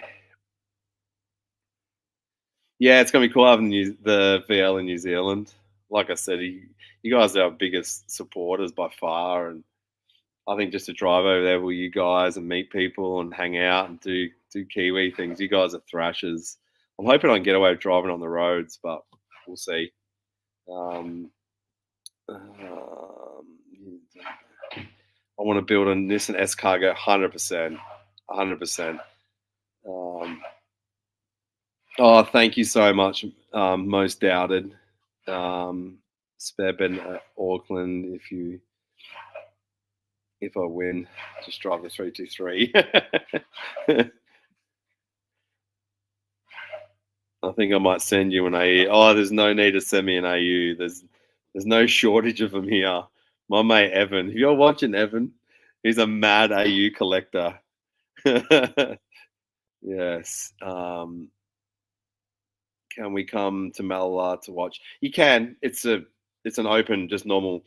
Yeah, it's gonna be cool having the VL in New Zealand. Like I said, you guys are our biggest supporters by far, and I think just to drive over there with you guys and meet people and hang out and do Kiwi things. You guys are thrashers. I'm hoping I can get away with driving on the roads, but we'll see. Um, um, I want to build a Nissan S Cargo, 100%, 100%. Oh, thank you so much, Most Doubted. Spare bed at Auckland. If I win, just drive the 323. I think I might send you an AU. Oh, there's no need to send me an AU. There's no shortage of them here. My mate Evan, if you're watching Evan, he's a mad AU collector. Yes. Can we come to Malala to watch? You can. It's an open, just normal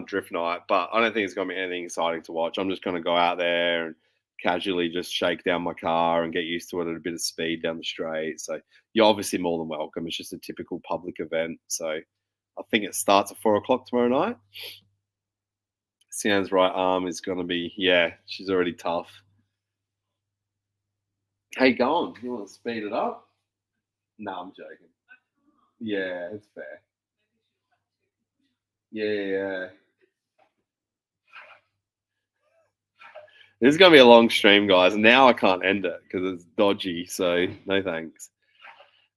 drift night, but I don't think it's gonna be anything exciting to watch. I'm just gonna go out there and casually just shake down my car and get used to it at a bit of speed down the straight. So you're obviously more than welcome. It's just a typical public event. So I think it starts at 4 o'clock tomorrow night. Sienna's right arm is gonna be, yeah, she's already tough. How you going? You want to speed it up? No, I'm joking. Yeah, it's fair. Yeah, yeah, yeah. This is gonna be a long stream, guys. Now I can't end it because it's dodgy. So no thanks.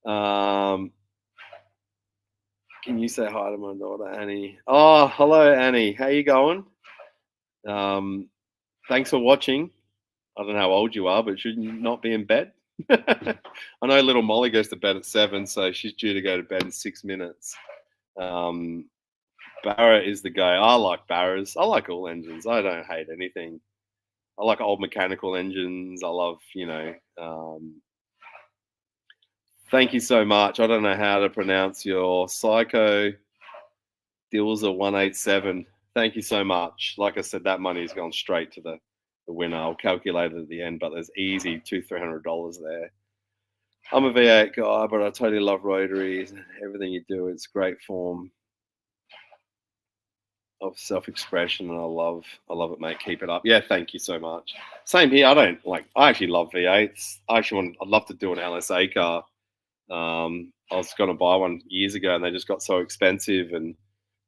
Um, can you say hi to my daughter Annie? Oh, hello Annie. How you going? Um, Thanks for watching. I don't know how old you are, but should you not be in bed? I know little Molly goes to bed at 7, so she's due to go to bed in 6 minutes. Um, Barra is the guy. I like Barras. I like all engines. I don't hate anything. I like old mechanical engines. I love, thank you so much. I don't know how to pronounce your Psycho Dilza 187. Thank you so much. Like I said, that money is going straight to the winner. I'll calculate it at the end, but there's easy $200-300 there. I'm a V8 guy, but I totally love rotaries. Everything you do, it's great form of self-expression, and I love it, mate. Keep it up. Yeah, thank you so much. Same here. I actually love V8s. I'd love to do an LSA car. I was going to buy one years ago, and they just got so expensive, and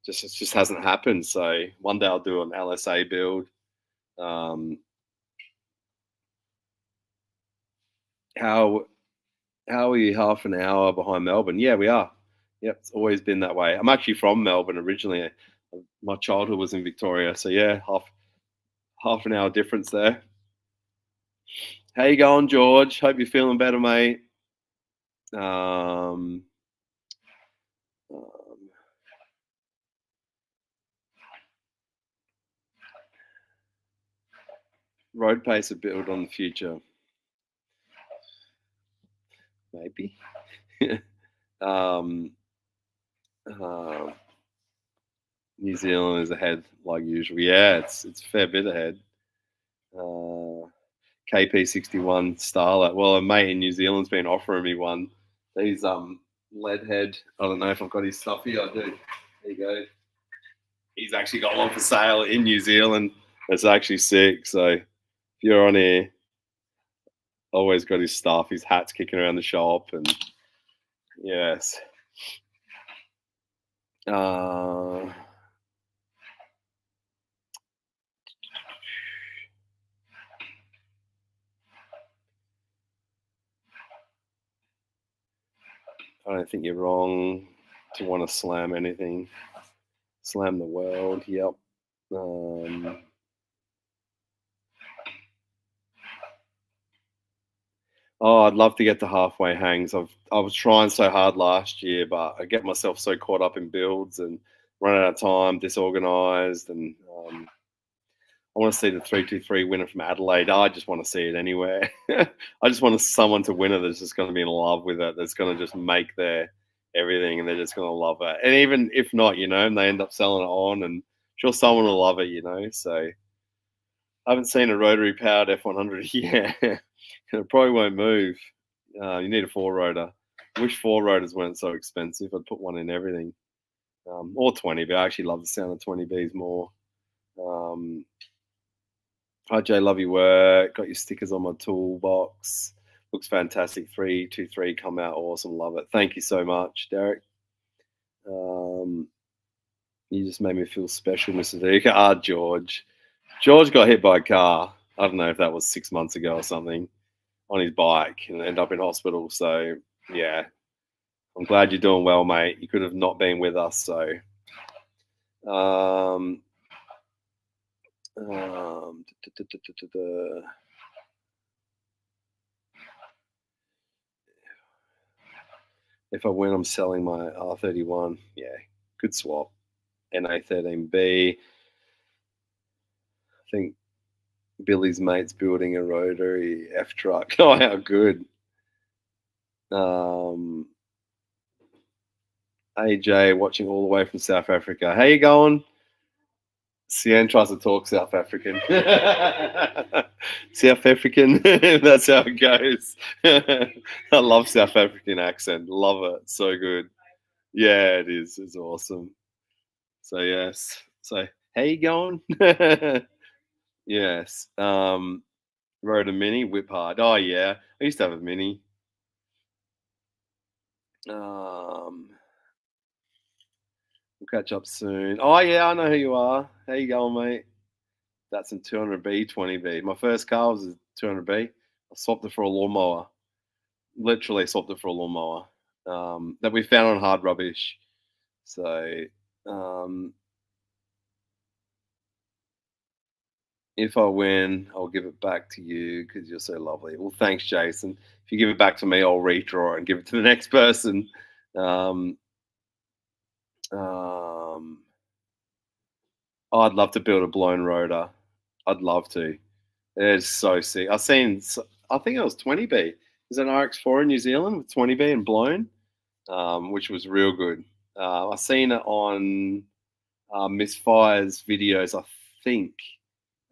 it just hasn't happened. So one day I'll do an LSA build. How how are you half an hour behind Melbourne? Yeah, we are. Yep, it's always been that way. I'm actually from Melbourne originally. My childhood was in Victoria, so yeah, half an hour difference there. How you going, George? Hope you're feeling better, mate. Um, um, road pace a build on the future, maybe. um, uh, New Zealand is ahead like usual. Yeah, it's a fair bit ahead. KP61 Starlet. Well, a mate in New Zealand's been offering me one. These leadhead. I don't know if I've got his stuff here. I do. There you go. He's actually got one for sale in New Zealand. It's actually sick. So if you're on here, always got his stuff. His hat's kicking around the shop, and yes. Uh, I don't think you're wrong to want to slam anything. Slam the world. Yep. Um, Oh, I'd love to get to halfway hangs. I was trying so hard last year, but I get myself so caught up in builds and run out of time, disorganized, and I want to see the 323 winner from Adelaide. I just want to see it anywhere. I just want someone to win it that's just going to be in love with it. That's going to just make their everything, and they're just going to love it. And even if not, and they end up selling it on, and sure someone will love it. So I haven't seen a rotary powered F100 yet. It probably won't move. You need a four rotor. I wish four rotors weren't so expensive. I'd put one in everything. Or 20, but I actually love the sound of 20Bs more. Um, Hi, Jay. Love your work. Got your stickers on my toolbox. Looks fantastic. 323 come out awesome. Love it. Thank you so much, Derek. Um, you just made me feel special, Mr. Dika. George. George got hit by a car. I don't know if that was 6 months ago or something on his bike and ended up in hospital. So, yeah, I'm glad you're doing well, mate. You could have not been with us. So, um, um, if I win, I'm selling my R31. Yeah, good swap. NA13B. I think Billy's mate's building a rotary F truck. Oh, how good. Um, AJ watching all the way from South Africa. How you going? Sienna tries to talk South African. South African. That's how it goes. I love South African accent. Love it. So good. Yeah, it is. It's awesome. So yes. So how you going? Yes. Rode a mini, whip hard. Oh yeah. I used to have a mini. Um we'll catch up soon. Oh yeah, I know who you are. How you going, mate? That's in 200B, 20B. My first car was a 200B. I swapped it for a lawnmower. Literally swapped it for a lawnmower that we found on hard rubbish. So um, if I win, I'll give it back to you because you're so lovely. Well, thanks, Jason. If you give it back to me, I'll redraw it and give it to the next person. Um, um, I'd love to build a blown rotor. I'd love to. It's so sick. I think it was 20B. There's an RX4 in New Zealand with 20B and blown, which was real good. I seen it on Misfire's videos, I think,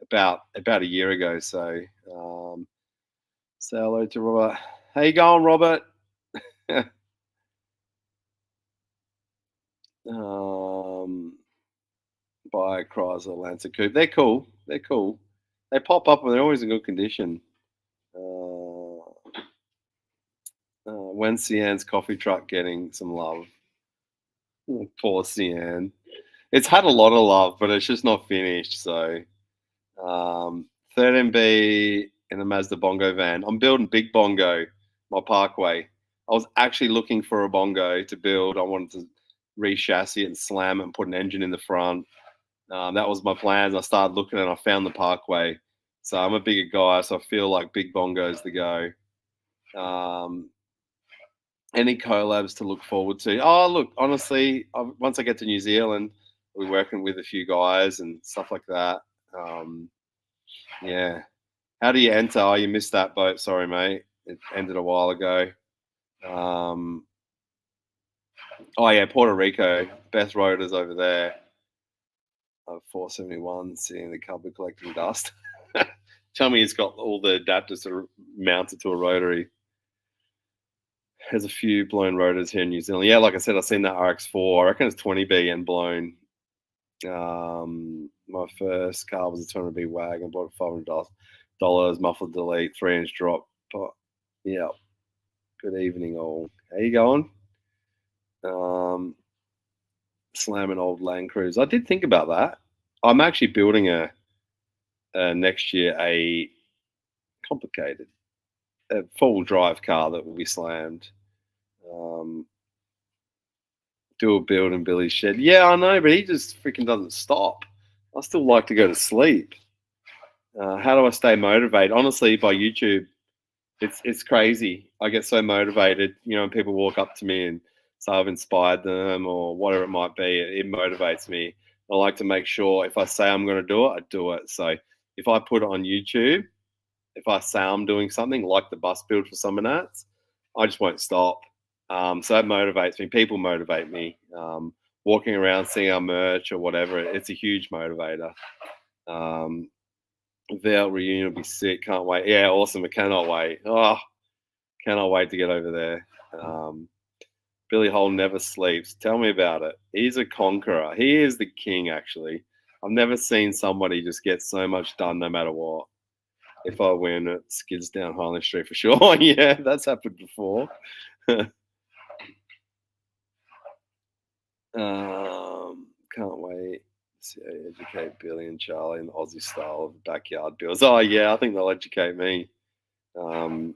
about a year ago. So say hello to Robert. How you going, Robert? um, Buy a Chrysler Lancer Coupe. They're cool. They're cool. They pop up and they're always in good condition. When's Cian's coffee truck getting some love? Oh, poor Cian. It's had a lot of love, but it's just not finished. So, 13B in a Mazda Bongo van. I'm building Big Bongo, my Parkway. I was actually looking for a bongo to build. I wanted to re-chassis it and slam it and put an engine in the front. That was my plans. I started looking and I found the Parkway. So I'm a bigger guy, so I feel like big bongo's the go. Um, any collabs to look forward to? Oh, look, honestly, once I get to New Zealand, we're working with a few guys and stuff like that. Um, yeah. How do you enter? Oh, you missed that boat. Sorry, mate. It ended a while ago. Um, oh, yeah, Puerto Rico. Best rotors over there. 471 sitting in the cupboard collecting dust. Tell me it's got all the adapters that are mounted to a rotary. There's a few blown rotors here in New Zealand. Yeah, like I said, I've seen that RX4. I reckon it's 20B and blown. My first car was a 200B wagon. Bought it $500. Muffler delete, 3-inch drop. But yeah, good evening all. How you going? Um, Slamming old Land Cruise. I did think about that. I'm actually building a next year a complicated a full drive car that will be slammed. Um, do a build in Billy's shed. Yeah, I know, but he just freaking doesn't stop. I still like to go to sleep. How do I stay motivated? Honestly, by YouTube, it's crazy. I get so motivated. You know, when people walk up to me and say I've inspired them or whatever it might be, it motivates me. I like to make sure if I say I'm going to do it, I do it. So if I put it on YouTube, if I say I'm doing something like the bus build for Summer Nats, I just won't stop. So that motivates me. People motivate me. Walking around, seeing our merch or whatever, it's a huge motivator. Um, Val reunion will be sick. Can't wait. Yeah, awesome. I cannot wait. Oh, cannot wait to get over there. Billy Hole never sleeps. Tell me about it. He's a conqueror. He is the king, actually. I've never seen somebody just get so much done no matter what. If I win, it skids down Highland Street for sure. Yeah, that's happened before. Can't wait. See, educate Billy and Charlie in the Aussie style of backyard builds. Oh yeah, I think they'll educate me. Um,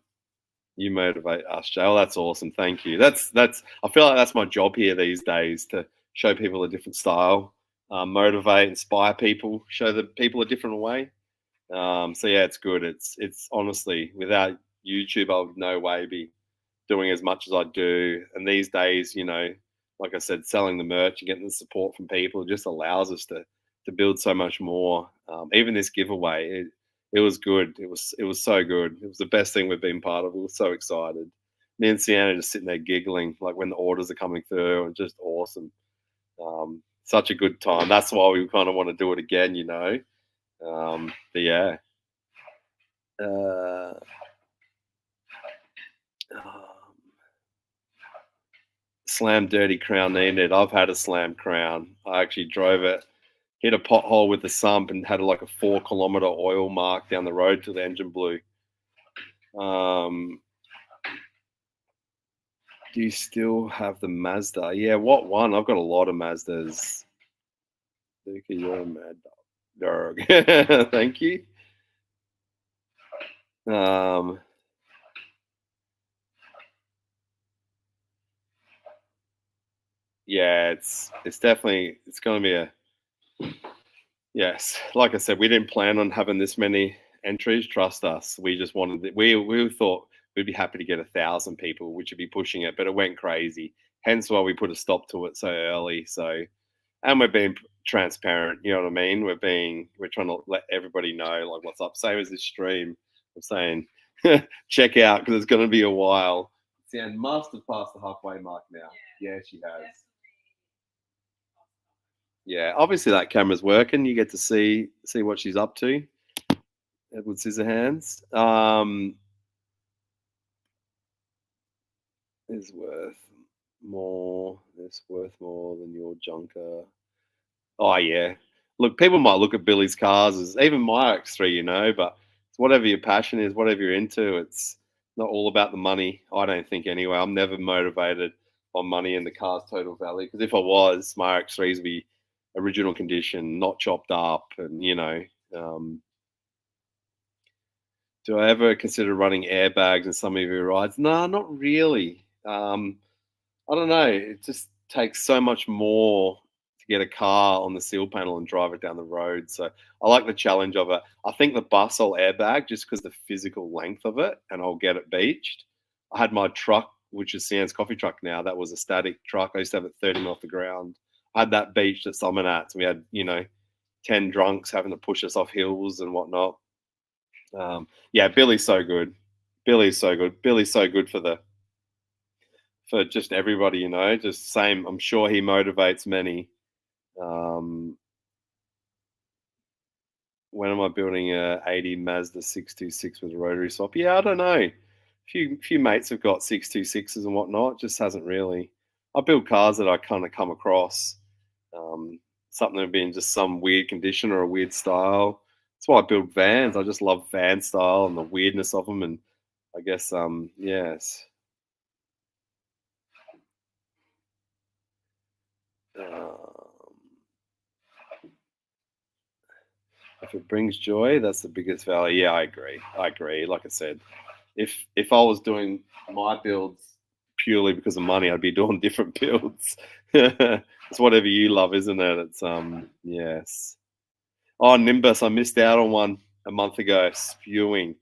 you motivate us, Jay. Oh, that's awesome. Thank you. That's. I feel like that's my job here these days to show people a different style, motivate, inspire people, show the people a different way. So yeah, it's good. It's honestly without YouTube, I would no way be doing as much as I do. And these days, you know, like I said, selling the merch and getting the support from people just allows us to build so much more. Even this giveaway, it was good. It was so good. It was the best thing we've been part of. We were so excited. Me and Sienna just sitting there giggling like when the orders are coming through, and just awesome. Such a good time. That's why we kind of want to do it again, you know. But yeah. Uh, um, Slam dirty crown needed. I've had a slam crown. I actually drove it, hit a pothole with the sump, and had like a 4 kilometer oil mark down the road till the engine blew. Um, do you still have the Mazda? Yeah, what one? I've got a lot of Mazdas. Luca, you're a mad dog. Thank you. Um, yeah, it's definitely it's going to be a yes. Like I said, we didn't plan on having this many entries. Trust us. We just wanted we thought we'd be happy to get 1,000 people, which would be pushing it, but it went crazy. Hence why we put a stop to it so early. So and we're being transparent. You know what I mean? We're trying to let everybody know like what's up. Same as this stream. I'm saying check out because it's going to be a while. Sian must have passed the halfway mark now. Yeah, she has. Yeah, obviously that camera's working. You get to see what she's up to. Edward Scissorhands is worth more. It's worth more than your junker. Oh yeah. Look, people might look at Billy's cars as even my X3, you know, but it's whatever your passion is, whatever you're into. It's not all about the money. I don't think anyway. I'm never motivated by money and the car's total value because if I was, my X3s would be original condition, not chopped up, and you know. Um, do I ever consider running airbags in some of your rides? No, not really. Um, I don't know. It just takes so much more to get a car on the seal panel and drive it down the road. So I like the challenge of it. I think the bus I'll airbag just because the physical length of it, and I'll get it beached. I had my truck, which is Sienna's coffee truck now. That was a static truck. I used to have it 30 mil off the ground. I had that beached at Summernats. We had, 10 drunks having to push us off hills and whatnot. Yeah, Billy's so good. Billy's so good. Billy's so good for just everybody, just same. I'm sure he motivates many. Um, when am I building a 80 Mazda 626 with a rotary swap? Yeah, I don't know. Few mates have got 626s and whatnot. Just hasn't really. I build cars that I kind of come across. Um, Something that be in just some weird condition or a weird style. That's why I build vans. I just love van style and the weirdness of them. And I guess, yes. Um, if it brings joy, that's the biggest value. Yeah, I agree. I agree. Like I said, if I was doing my builds purely because of money, I'd be doing different builds. It's whatever you love, isn't it? It's yes. Oh, Nimbus, I missed out on one a month ago. Spewing.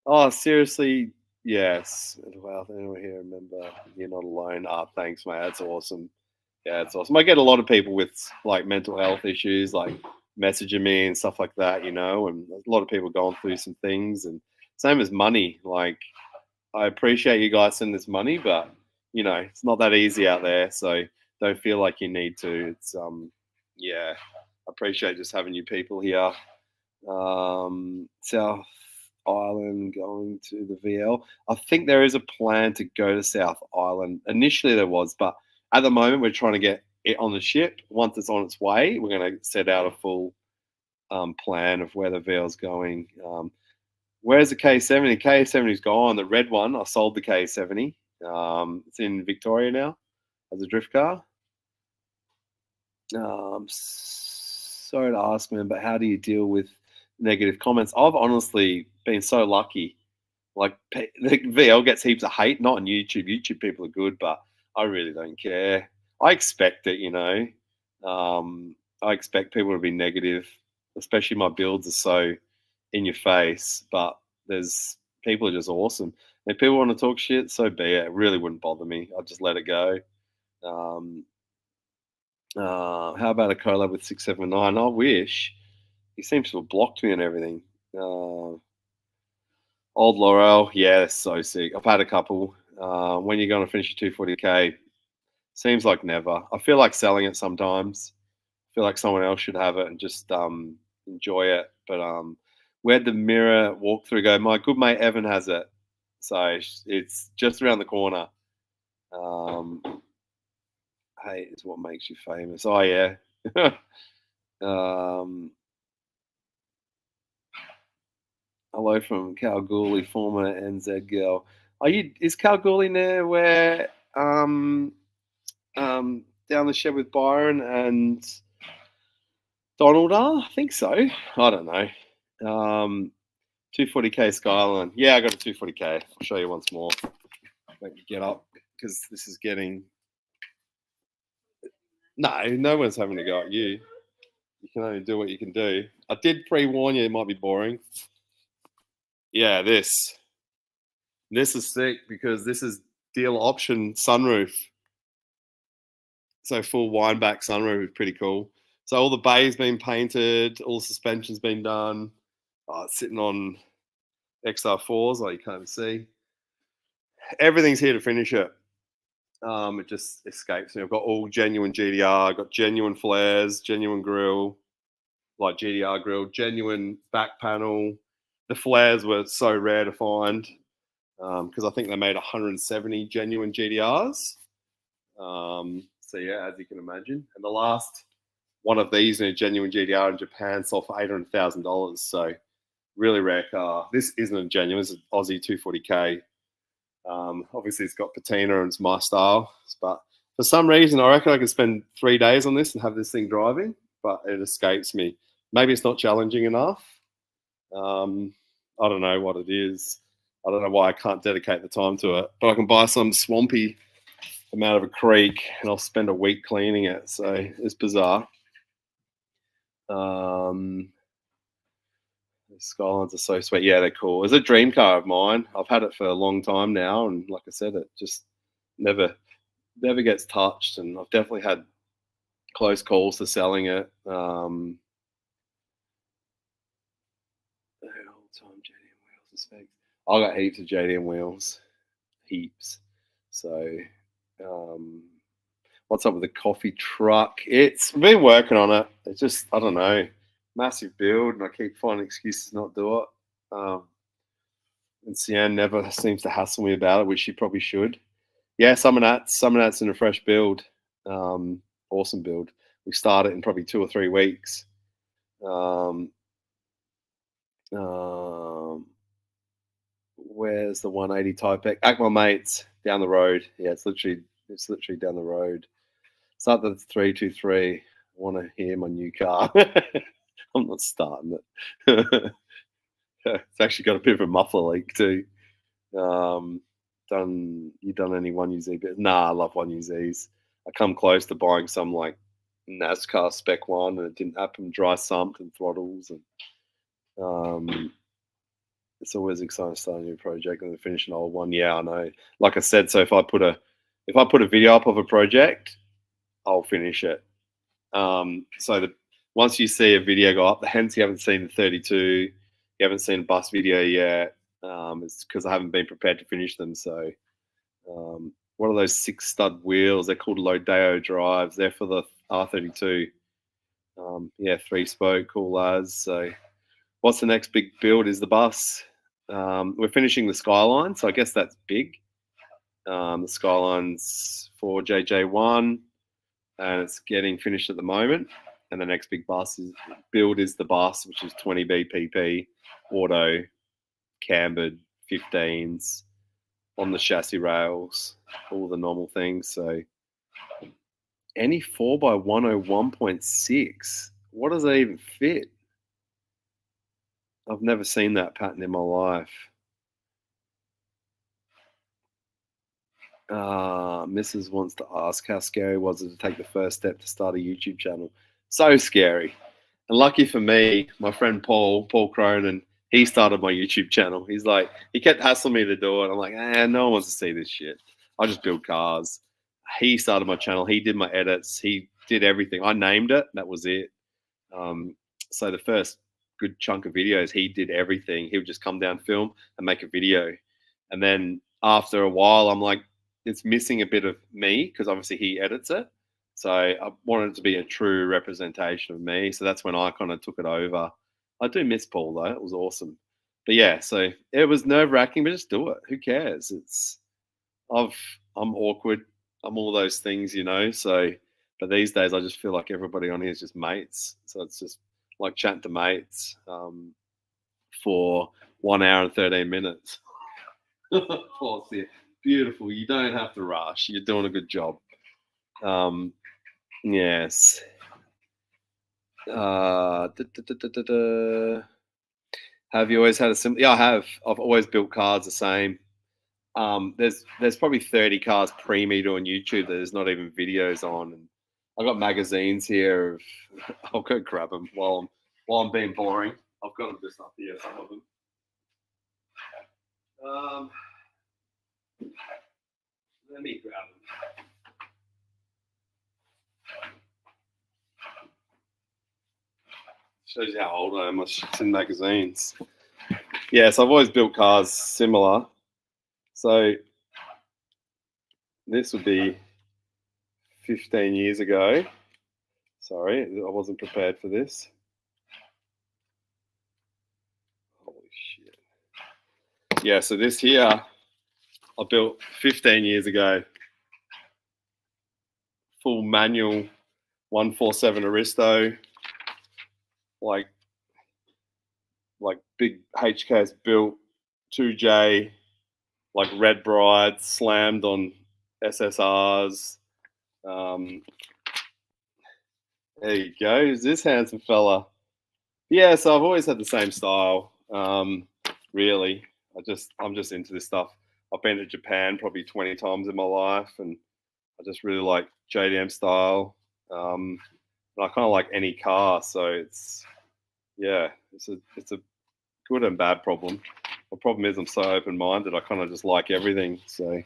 Oh, seriously, yes. Wow, anyone here remember? You're not alone. Ah, thanks, mate. That's awesome. Yeah, it's awesome. I get a lot of people with like mental health issues, like messaging me and stuff like that, and a lot of people going through some things. And same as money. Like, I appreciate you guys sending this money, but it's not that easy out there. So don't feel like you need to. It's yeah, I appreciate just having you people here. South Island going to the VL. I think there is a plan to go to South Island. Initially, there was, but at the moment, we're trying to get it on the ship. Once it's on its way, we're going to set out a full plan of where the VL's going. Where's the K70? K70's gone. The red one, I sold the K70. It's in Victoria now as a drift car. Sorry to ask, man, but how do you deal with negative comments? I've honestly been so lucky. Like the VL gets heaps of hate, not on YouTube. YouTube people are good, but I really don't care. I expect it. I expect people to be negative, especially my builds are so in your face. But there's people are just awesome. If people want to talk shit, so be it. It really wouldn't bother me. I'd just let it go. Um, how about a collab with 679? I wish. He seems to have blocked me and everything. Old Laurel, yeah, so sick. I've had a couple. When you're going to finish your 240k, seems like never. I feel like selling it sometimes. I feel like someone else should have it and just enjoy it. But where'd the mirror walkthrough go? My good mate Evan has it, so it's just around the corner. Um, Hate is what makes you famous. Oh yeah. Hello from Kalgoorlie, former NZ girl. Is Kalgoorlie near where down the shed with Byron and Donald are? I think so. I don't know. 240k Skyline. Yeah, I got a 240k. I'll show you once more. Make me get up because this is getting. No one's having to go at you. You can only do what you can do. I did pre-warn you it might be boring. Yeah, this is sick because this is deal option sunroof. So full wind back sunroof is pretty cool. So all the bay's been painted, all the suspension's been done. It's sitting on XR4s, like you can't see. Everything's here to finish it. It just escapes me. I've got all genuine GDR, I've got genuine flares, genuine grill, like GDR grill, genuine back panel. The flares were so rare to find because I think they made 170 genuine GDRs. So yeah, as you can imagine, and the last one of these in a genuine GDR in Japan sold for $800,000. So really rare car. This isn't a genuine. This is Aussie 240k. Obviously, it's got patina and it's my style. But for some reason, I reckon I could spend 3 days on this and have this thing driving. But it escapes me. Maybe it's not challenging enough. I don't know what it is. I don't know why I can't dedicate the time to it, but I can buy some swampy from out of a creek and I'll spend a week cleaning it. So it's bizarre. The Skylines are so sweet. Yeah, they're cool. It's a dream car of mine. I've had it for a long time now, and like I said, it just never never gets touched. And I've definitely had close calls to selling it. All time JDM wheels and specs. I got heaps of JDM wheels, heaps. So, um, what's up with the coffee truck? It's been working on it. It's just I don't know, massive build, and I keep finding excuses not to do it. And Sienna never seems to hassle me about it, which she probably should. Yeah, some of that's in a fresh build. Awesome build. We started in probably 2 or 3 weeks. Um, um, where's the 180 Type? Act my mates down the road. Yeah, it's literally down the road. Start the 323. I want to hear my new car. I'm not starting it. It's actually got a bit of a muffler leak too. Done any 1UZ bit? Nah, I love 1UZs. I come close to buying some like NASCAR spec one, and it didn't happen. Dry sumped and throttles, and um, it's always exciting starting a new project and then finishing an old one. Yeah, I know. Like I said, so if I put a video up of a project, I'll finish it. Once you see a video go up, hence you haven't seen the 32, you haven't seen a bus video yet. It's because I haven't been prepared to finish them. So, what are those 6 stud wheels? They're called Lodeo drives. They're for the R32. Yeah, 3-spoke, cool as. So, what's the next big build? Is the bus. We're finishing the Skyline, so I guess that's big. The Skyline's for JJ1, and it's getting finished at the moment. And the next big build is the bus, which is 20 BPP, auto, cambered, 15s, on the chassis rails, all the normal things. So any 4x101.6, what does that even fit? I've never seen that pattern in my life. Mrs. wants to ask how scary was it to take the first step to start a YouTube channel. So scary. And lucky for me, my friend Paul Cronin, he started my YouTube channel. He's like, he kept hassling me to do it. I'm like, no one wants to see this shit. I just build cars. He started my channel. He did my edits. He did everything. I named it. That was it. So the first good chunk of videos, he did everything. He would just come down, film, and make a video. And then after a while, I'm like, it's missing a bit of me because obviously he edits it. So I wanted it to be a true representation of me. So that's when I kind of took it over. I do miss Paul though; it was awesome. But yeah, so it was nerve wracking, but just do it. Who cares? I'm awkward. I'm all those things, you know. So, but these days I just feel like everybody on here is just mates. So it's just like chatting to mates for 1 hour and 13 minutes. Paul's here. Beautiful. You don't have to rush. You're doing a good job. Yes. Have you always had a similar? Yeah, I have. I've always built cars the same. There's probably 30 cars pre me on YouTube that there's not even videos on, and I've got magazines here. I'll go grab them while I'm being boring. I've got them just up here, some of them. Let me grab them. Shows you how old I am. It's in magazines. Yeah, so I've always built cars similar. So this would be 15 years ago. Sorry, I wasn't prepared for this. Holy shit. Yeah, so this here I built 15 years ago. Full manual 147 Aristo. Like big HKs built 2J, like red brides slammed on SSRs. There you go. Is this handsome fella? Yeah, so I've always had the same style. Really, I'm just into this stuff. I've been to Japan probably 20 times in my life, and I just really like JDM style. And I kind of like any car, so it's a good and bad problem. The problem is I'm so open minded. I kind of just like everything. So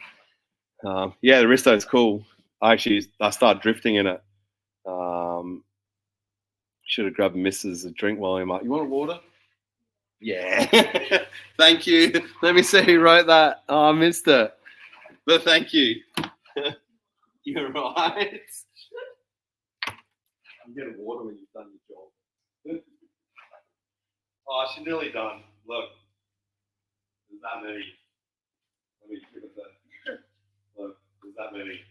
yeah, the Risto's cool. I started drifting in it. Um, should have grabbed Mrs. a drink while I'm up. You want a water? Yeah. Thank you. Let me see who wrote that. Oh, I missed it. But thank you. You're right. I'm getting water when you've done your job. Oh, she's nearly done. Look, there's that many. Let me give it that. Look, there's that many.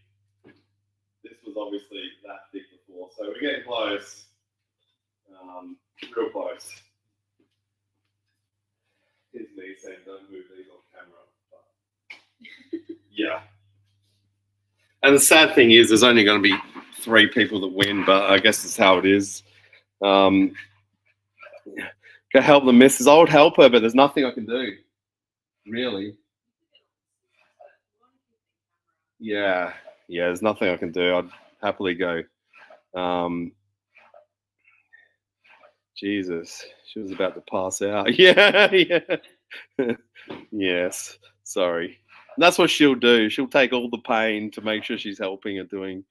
This was obviously that thick before, so we're getting close. Real close. Here's me saying don't move these on camera. But yeah. And the sad thing is there's only going to be 3 people that win, but I guess it's how it is. Go help the missus. I would help her, but there's nothing I can do. Really. Yeah. Yeah, there's nothing I can do. I'd happily go. Jesus, she was about to pass out. Yeah, yeah. Yes, sorry. And that's what she'll do. She'll take all the pain to make sure she's helping and doing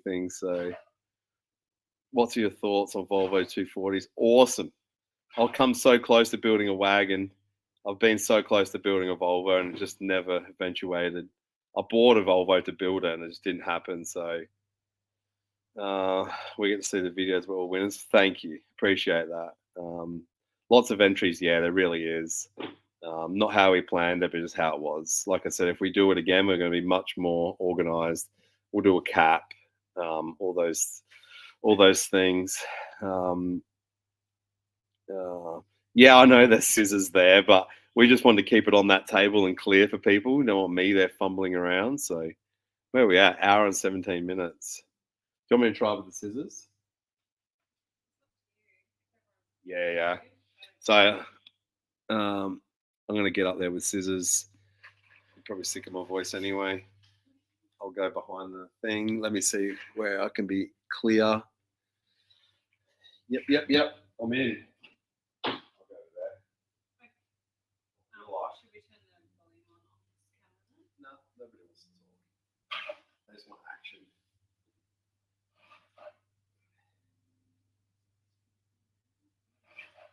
things. So, what's your thoughts on Volvo 240s? Awesome. I've come so close to building a wagon. I've been so close to building a Volvo and it just never eventuated. I bought a Volvo to build it and it just didn't happen. So we get to see the videos with all winners. Thank you. Appreciate that. Lots of entries. Yeah, there really is. Not how we planned it, but just how it was. Like I said, if we do it again, we're going to be much more organized. We'll do a cap, all those things. Yeah, I know there's scissors there, but we just wanted to keep it on that table and clear for people. We don't want me there fumbling around. So where are we at? Hour and 17 minutes. Do you want me to try with the scissors? Yeah, yeah. So I'm going to get up there with scissors. You're probably sick of my voice anyway. I'll go behind the thing. Let me see where I can be clear. Yep. I'm in. I'll go there. Should we turn the volume on this camera? No, nobody wants to talk. They just want action.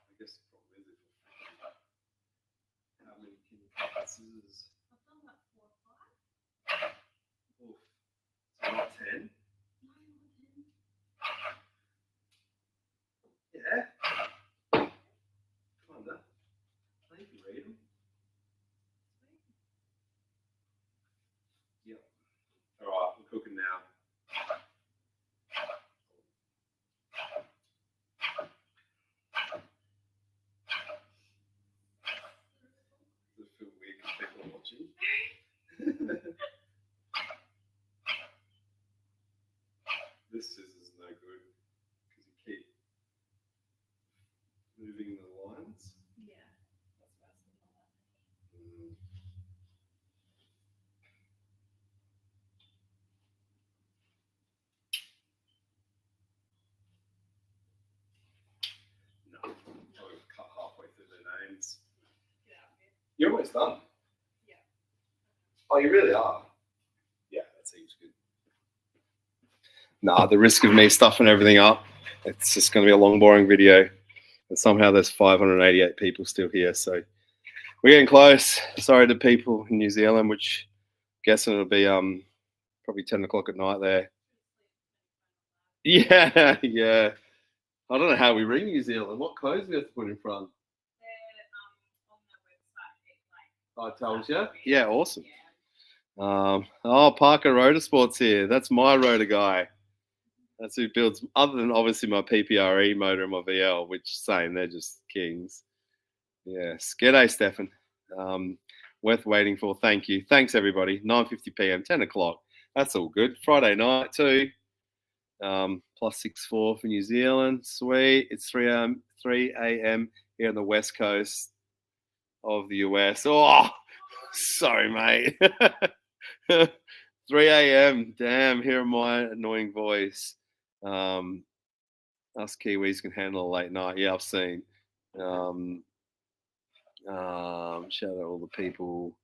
I guess the problem is how many can you cut with scissors? I've done like 4 or 5. Oof. So not 10? Yeah. Come on, then. I think you read them. Yep. All right, we're cooking now. Does it feel weird because people are watching? This scissors is no good because you keep moving the lines. Yeah, that's what I was thinking. No, I've cut halfway through the names. Get out of here. You're almost done. Yeah. Oh, you really are? Yeah, that seems good. Nah, the risk of me stuffing everything up, it's just going to be a long, boring video. And somehow there's 588 people still here, so we're getting close. Sorry to people in New Zealand, which I'm guessing it'll be probably 10 o'clock at night there. Yeah, yeah. I don't know how we ring New Zealand. What codes we have to put in front? They're on the website. I told you. Yeah, awesome. Oh, Parker Rotor Sports here. That's my rotor guy. That's who builds, other than obviously my PPRE motor and my VL, which saying they're just kings. Yes. G'day, Stefan. Worth waiting for. Thank you. Thanks, everybody. 9:50 p.m., 10 o'clock. That's all good. Friday night, too. +64 for New Zealand. Sweet. It's 3 a.m. here on the West Coast. of the US. Oh, sorry, mate. 3 a.m. Damn, hear my annoying voice. Um, us Kiwis can handle a late night. Yeah, I've seen. Um, shout out all the people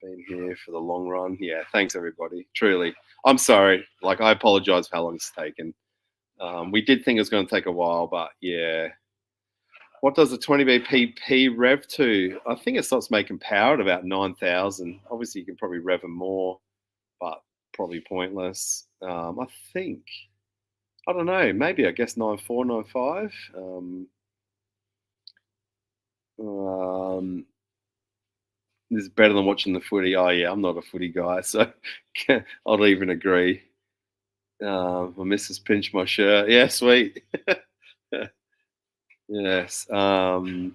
being here for the long run. Yeah, thanks everybody. Truly, I'm sorry. Like, I apologize for how long it's taken. We did think it was going to take a while, but yeah. What does the 20BP rev to? I think it starts making power at about 9,000. Obviously, you can probably rev them more, but probably pointless. I think. I don't know. Maybe I guess 9.4, 9.5. This is better than watching the footy. Oh yeah, I'm not a footy guy, so I'd even agree. My missus pinched my shirt. Yeah, sweet. Yes. We're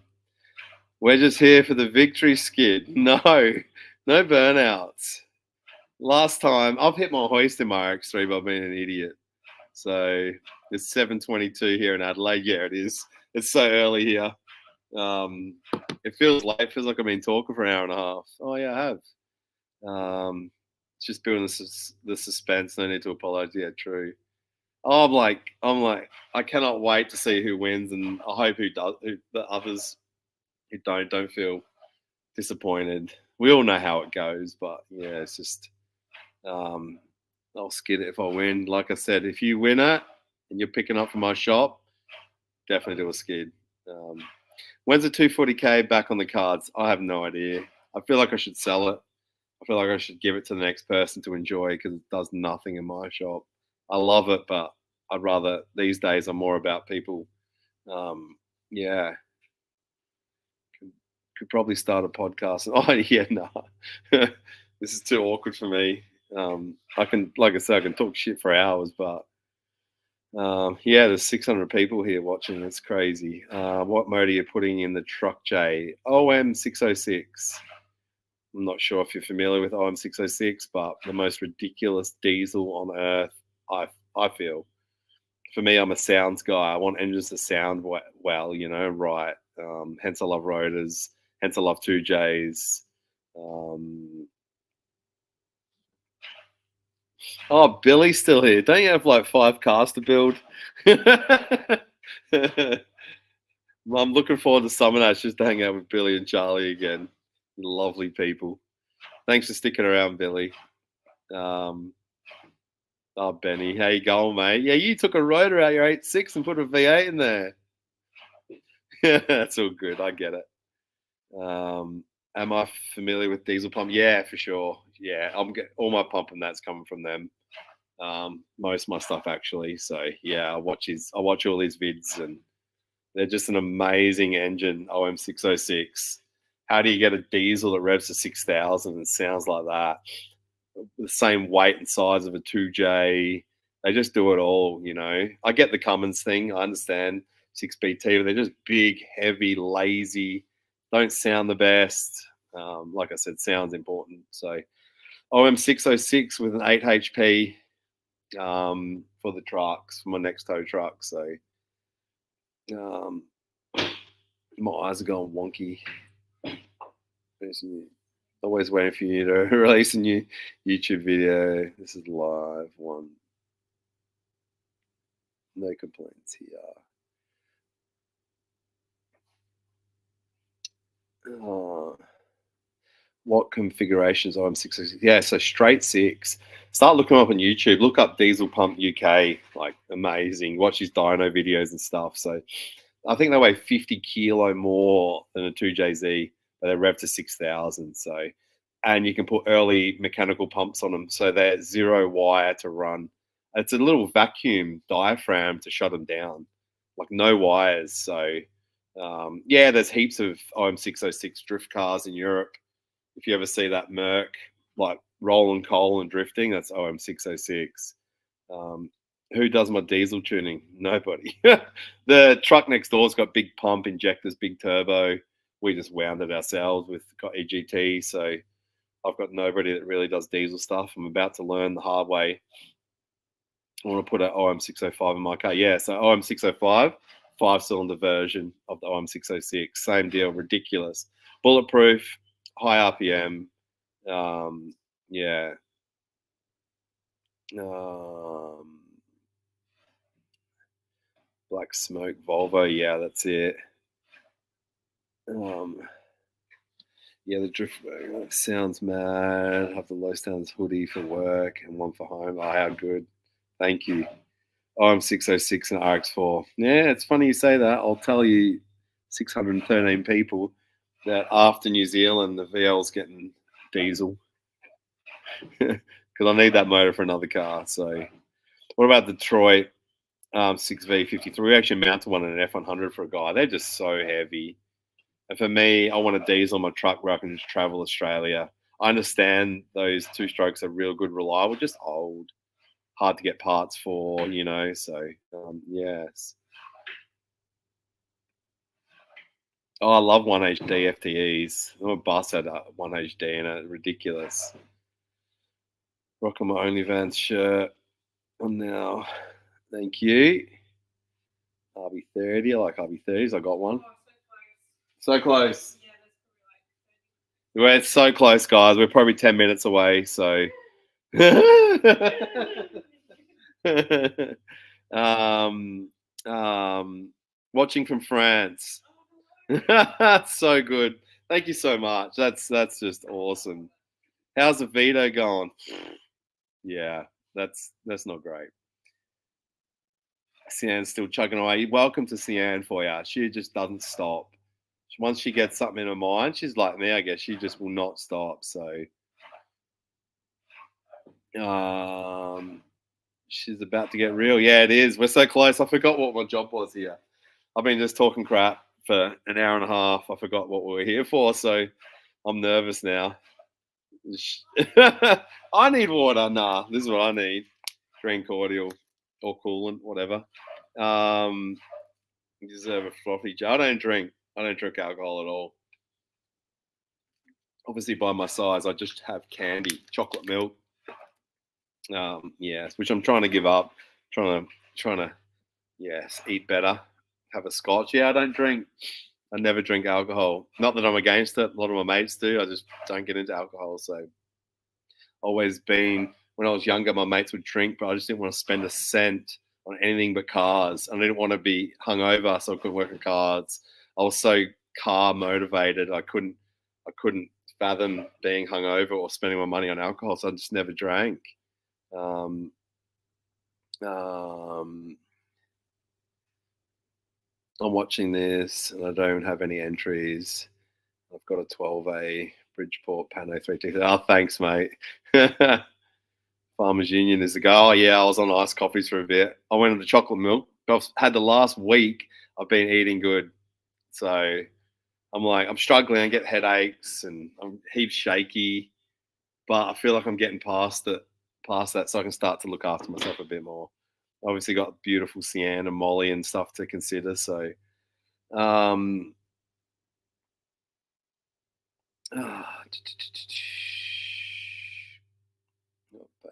just here for the victory skid. No, no burnouts. Last time I've hit my hoist in my RX3 by being an idiot. So it's 7:22 here in Adelaide. Yeah, it is. It's so early here. It feels late. It feels like I've been talking for an hour and a half. Oh yeah, I have. It's just building the suspense. No need to apologize. Yeah, true. Oh, I cannot wait to see who wins, and I hope who the others who don't feel disappointed. We all know how it goes, but yeah, it's just I'll skid it if I win. Like I said, if you win it and you're picking up from my shop, definitely do a skid. When's the 240k back on the cards? I have no idea. I feel like I should sell it. I feel like I should give it to the next person to enjoy because it does nothing in my shop. I love it, but I'd rather these days I'm more about people. Yeah, could probably start a podcast. Oh yeah, no, this is too awkward for me. I can, like I said, I can talk shit for hours, but yeah, there's 600 people here watching. It's crazy. What mode are you putting in the truck, J? OM606. I'm not sure if you're familiar with OM606, but the most ridiculous diesel on earth. I feel. For me, I'm a sounds guy. I want engines to sound well, right. Hence I love rotors. Hence I love 2Js. Oh, Billy's still here. Don't you have like 5 cars to build? I'm looking forward to summer nights just to hang out with Billy and Charlie again. Lovely people. Thanks for sticking around, Billy. Oh, Benny, how you going, mate? Yeah, you took a rotor out your 8.6 and put a V8 in there. That's all good. I get it. Am I familiar with diesel pump? Yeah, for sure. Yeah, all my pump and that's coming from them. Most of my stuff actually. So yeah, I watch all these vids and they're just an amazing engine. OM606. How do you get a diesel that revs to 6,000 and sounds like that? The same weight and size of a 2J. They just do it all, I get the Cummins thing. I understand 6BT, but they're just big, heavy, lazy, don't sound the best. Like I said, sound's important. So OM606 with an 8 HP for the trucks, for my next tow truck. So my eyes are going wonky. Always waiting for you to release a new YouTube video. This is live one. No complaints here. What configurations OM606? Yeah, so straight 6. Start looking up on YouTube. Look up Diesel Pump UK. Like, amazing. Watch his dyno videos and stuff. So I think they weigh 50 kilo more than a 2JZ, but they rev to 6,000. So, and you can put early mechanical pumps on them. So they're 0 wire to run. It's a little vacuum diaphragm to shut them down, like no wires. So, yeah, there's heaps of OM606 drift cars in Europe. If you ever see that Merc, like rolling coal and drifting, that's OM606. Who does my diesel tuning? Nobody. The truck next door's got big pump injectors, big turbo. We just wound it ourselves with EGT. So I've got nobody that really does diesel stuff. I'm about to learn the hard way. I want to put an OM605 in my car. Yeah, so OM605, 5-cylinder version of the OM606. Same deal, ridiculous. Bulletproof, high RPM. Yeah. Black Smoke Volvo. Yeah, that's it. Yeah, the drift sounds mad. Have the low standards hoodie for work and one for home. Oh, how good. Thank you. I'm 606 and RX4. Yeah, it's funny you say that. I'll tell you 613 people that after New Zealand, the VL's getting diesel because I need that motor for another car. So, what about Detroit 6V53? We actually mounted one in an F100 for a guy. They're just so heavy. And for me, I want a diesel on my truck where I can just travel Australia. I understand those two strokes are real good, reliable, just old, hard to get parts for, So, yes. Oh, I love 1HD FTEs. I'm a bust at 1HD and it's ridiculous. Rocking my OnlyFans shirt on now. Thank you. RB30. I like RB30s. I got one. So close. Well, it's so close, guys. We're probably 10 minutes away. So. um, Watching from France. So good. Thank you so much. That's just awesome. How's the veto going? Yeah, that's not great. Sienna's still chugging away. Welcome to Sienna for you. She just doesn't stop. Once she gets something in her mind, she's like me, I guess. She just will not stop. So, she's about to get real. Yeah, it is. We're so close. I forgot what my job was here. I've been just talking crap for an hour and a half. I forgot what we were here for. So, I'm nervous now. I need water. Nah, this is what I need. Green cordial or coolant, whatever. You deserve a frothy jar. I don't drink alcohol at all. Obviously, by my size, I just have candy, chocolate milk. Yes, which I'm trying to give up. Trying to, yes, eat better. Have a scotch. Yeah, I don't drink. I never drink alcohol. Not that I'm against it. A lot of my mates do. I just don't get into alcohol. So, always been when I was younger, my mates would drink, but I just didn't want to spend a cent on anything but cars. I didn't want to be hungover, so I couldn't work on cars. I was so car motivated. I couldn't fathom being hungover or spending my money on alcohol, so I just never drank. Um, I'm watching this, and I don't have any entries. I've got a 12A Bridgeport Pano 3T. Oh, thanks, mate. Farmers Union is the go. Oh, yeah, I was on iced coffees for a bit. I went into chocolate milk. I've had the last week, I've been eating good. So I'm struggling. I get headaches and I'm heaps shaky. But I feel like I'm getting past that, so I can start to look after myself a bit more. Obviously got beautiful Sienna and Molly and stuff to consider. So, not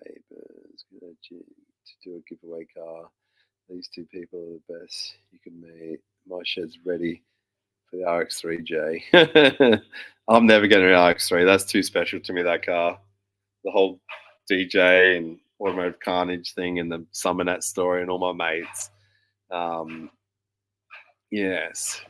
papers. To do a giveaway car. These two people are the best you can meet. My shed's ready for the RX3J. I'm never getting an RX3. That's too special to me, that car. The whole DJ and automotive carnage thing and the Summernet story and all my mates. Yes.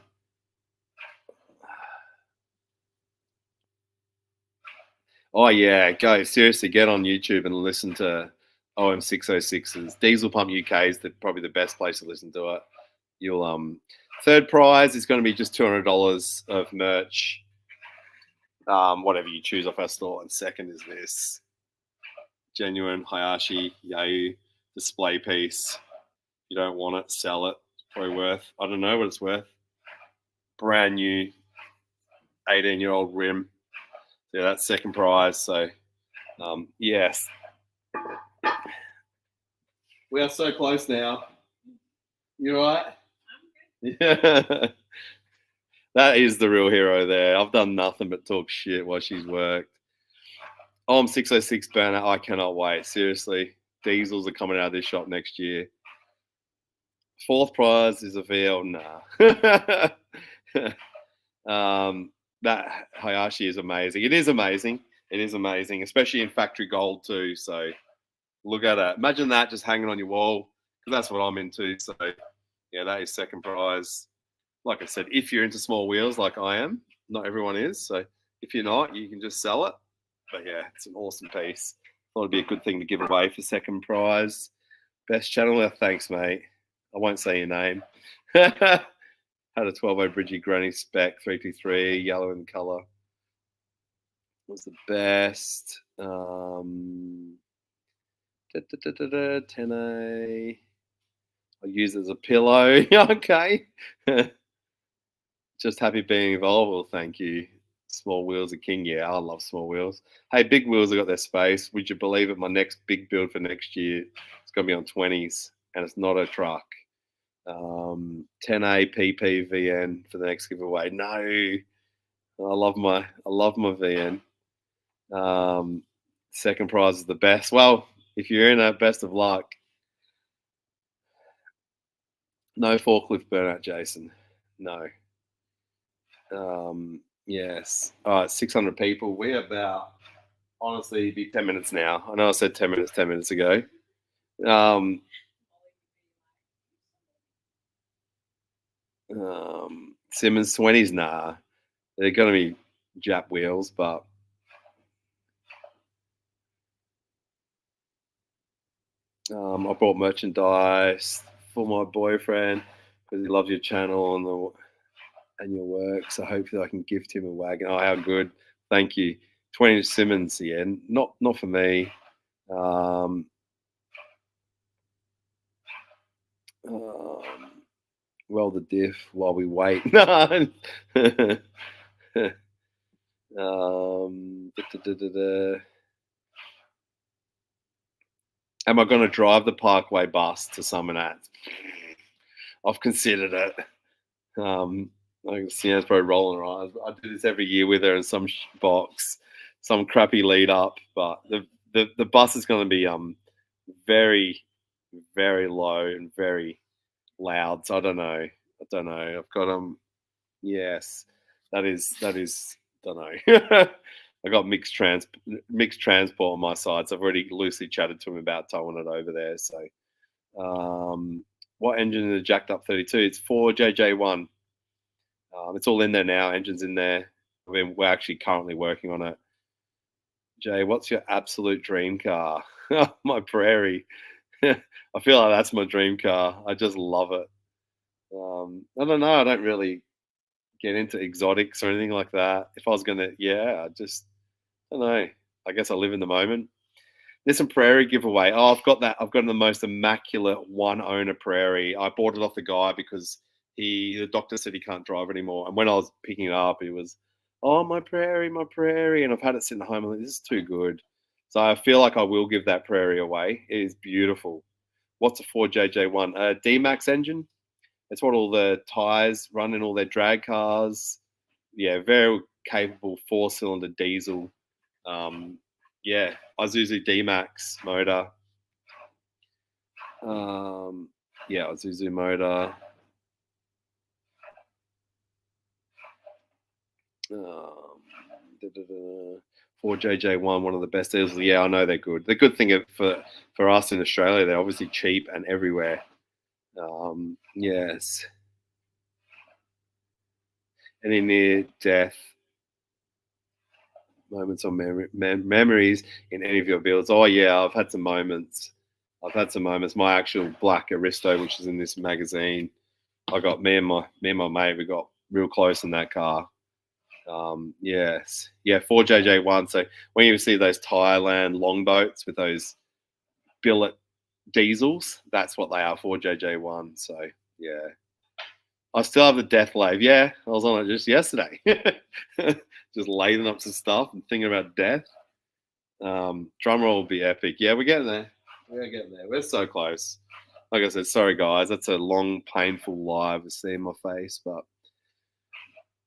Oh, yeah. Go. Seriously, get on YouTube and listen to OM606's. Diesel Pump UK is probably the best place to listen to it. You'll third prize is going to be just $200 of merch, whatever you choose off our store. And second is this genuine Hayashi Yau display piece. You don't want it, sell it. It's probably worth, I don't know what it's worth. Brand new 18-year-old rim. Yeah, that's second prize. So, yes. We are so close now. You all right? Yeah. That is the real hero there. I've done nothing but talk shit while she's worked. Oh, I'm 606 burner. I cannot wait. Seriously. Diesels are coming out of this shop next year. Fourth prize is a VL. Nah. That Hayashi is amazing. It is amazing. It is amazing, especially in factory gold too. So look at that. Imagine that just hanging on your wall, because that's what I'm into. So yeah, that is second prize. Like I said, if you're into small wheels like I am, not everyone is. So if you're not, you can just sell it. But yeah, it's an awesome piece. Thought it'd be a good thing to give away for second prize. Best channeler, thanks, mate. I won't say your name. Had a 12 Bridgie Granny spec 323, yellow in colour. Was the best. 10A. I'll use it as a pillow. Okay. Just happy being involved. Well, thank you. Small wheels are king. Yeah, I love small wheels. Hey, big wheels have got their space. Would you believe it? My next big build for next year, it's going to be on 20s, and it's not a truck. 10A PPVN for the next giveaway. No, I love my VN. Second prize is the best. Well, if you're in it, best of luck. No forklift burnout, Jason. No. Yes. All right, 600 people. We're about, honestly, be 10 minutes now. I know I said 10 minutes 10 minutes ago. Simmons 20s, nah. They're going to be Jap wheels, but I bought merchandise for my boyfriend because he loves your channel and your work. So hopefully I can gift him a wagon. Oh, how good! Thank you. 20 Simmons, yeah. Not for me. Um, well, the diff while we wait. No. Am I going to drive the Parkway bus to Summonat? I've considered it. Like Sienna's probably rolling her eyes. I do this every year with her in some box, some crappy lead up. But the bus is going to be very, very low and very loud. So I don't know. I've got yes, that is. Don't know. I got mixed transport on my side, so I've already loosely chatted to him about towing it over there. So, what engine is a jacked up 32? It's 4JJ1. It's all in there now. Engine's in there. We're actually currently working on it. Jay, what's your absolute dream car? My Prairie. I feel like that's my dream car. I just love it. I don't know. I don't really get into exotics or anything like that. If I was gonna, yeah, I don't know. I guess I live in the moment. There's some Prairie giveaway. Oh, I've got that. I've got the most immaculate one owner Prairie. I bought it off the guy because the doctor said he can't drive anymore. And when I was picking it up, he was, oh, my Prairie. And I've had it sitting at home. I'm like, this is too good. So I feel like I will give that Prairie away. It is beautiful. What's a 4JJ1? A D-Max engine. It's what all the tyres run in all their drag cars. Yeah, very capable 4-cylinder diesel. Yeah, Isuzu D-Max motor. Yeah, Isuzu motor. 4JJ1, one of the best deals. Yeah, I know they're good. The good thing for us in Australia, they're obviously cheap and everywhere. Yes. Any near death moments or memories in any of your builds? Oh yeah, I've had some moments. My actual black Aristo, which is in this magazine, I got me and my mate. We got real close in that car. Yes, yeah, 4JJ1. So when you see those Thailand longboats with those billet diesels, that's what they are. 4JJ1. So yeah, I still have the Death Wave. Yeah, I was on it just yesterday, just lading up some stuff and thinking about death. Drum roll will be epic. Yeah, we're getting there. We're getting there. We're so close. Like I said, sorry guys, that's a long, painful live to see my face, but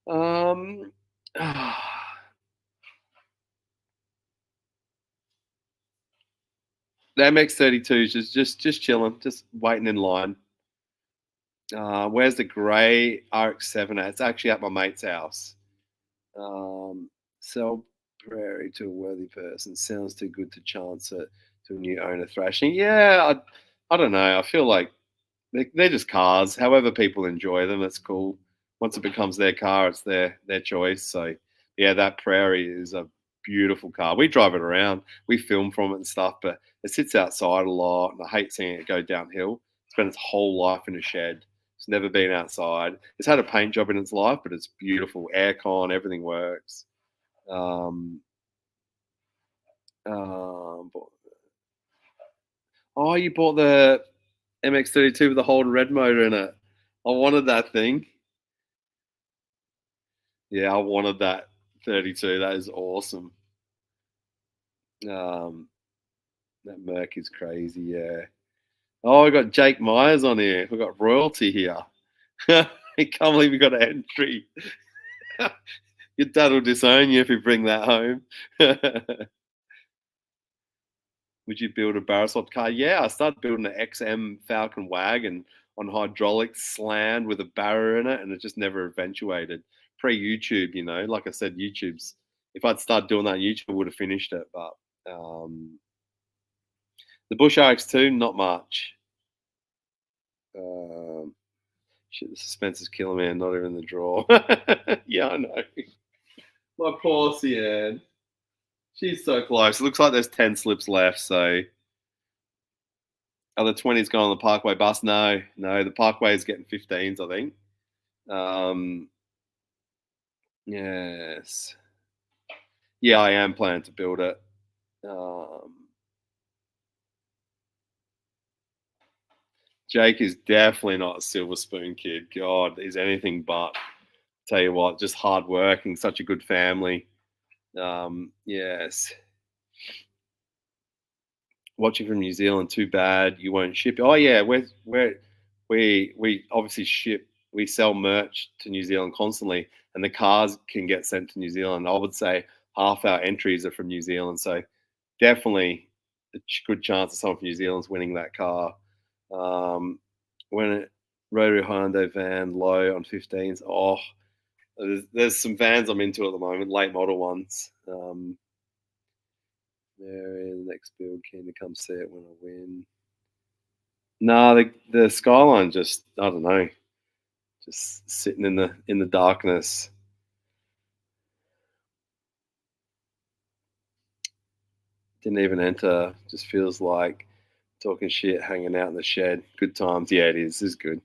the MX-32 is just chilling, just waiting in line. Where's the grey RX-7 at? It's actually at my mate's house. Sell Prairie to a worthy person. Sounds too good to chance it to a new owner thrashing. Yeah, I don't know. I feel like they're just cars. However people enjoy them, that's cool. Once it becomes their car, it's their choice. So yeah, that Prairie is a beautiful car. We drive it around. We film from it and stuff, but it sits outside a lot, and I hate seeing it go downhill. It's spent its whole life in a shed. It's never been outside. It's had a paint job in its life, but it's beautiful. Aircon, everything works. Um, but, oh, you bought the MX-32 with the Holden red motor in it. I wanted that thing. Yeah, I wanted that 32. That is awesome. Um, that Merc is crazy. Yeah. Oh, we got Jake Myers on here. We got royalty here. I can't believe we got an entry. Your dad will disown you if you bring that home. Would you build a barrel swap car? Yeah, I started building an XM Falcon wagon on hydraulics, slammed with a barrow in it, and it just never eventuated. Pre YouTube, like I said, YouTube's. If I'd started doing that on YouTube, I would have finished it. But the Bush RX-2, not much. Um, Shit, the suspense is killing me, and not even the draw. Yeah, I know. My poor Sienna. She's so close. It looks like there's 10 slips left, so are the 20s going on the Parkway bus? No, the Parkway is getting 15s, I think. Yes. Yeah, I am planning to build it. Jake is definitely not a silver spoon kid. God, he's anything but. Tell you what, just hardworking, such a good family. Yes. Watching from New Zealand, too bad you won't ship. Oh yeah, we obviously ship. We sell merch to New Zealand constantly, and the cars can get sent to New Zealand. I would say half our entries are from New Zealand, so definitely a good chance of someone from New Zealand's winning that car. When it Rotary Hyundai van low on 15s. Oh, there's some vans I'm into at the moment, late model ones. There is the next build. Keen to come see it when I win. No, the skyline just, I don't know, just sitting in the darkness. Didn't even enter. Just feels like talking shit, hanging out in the shed. Good times. Yeah, it is. It's good.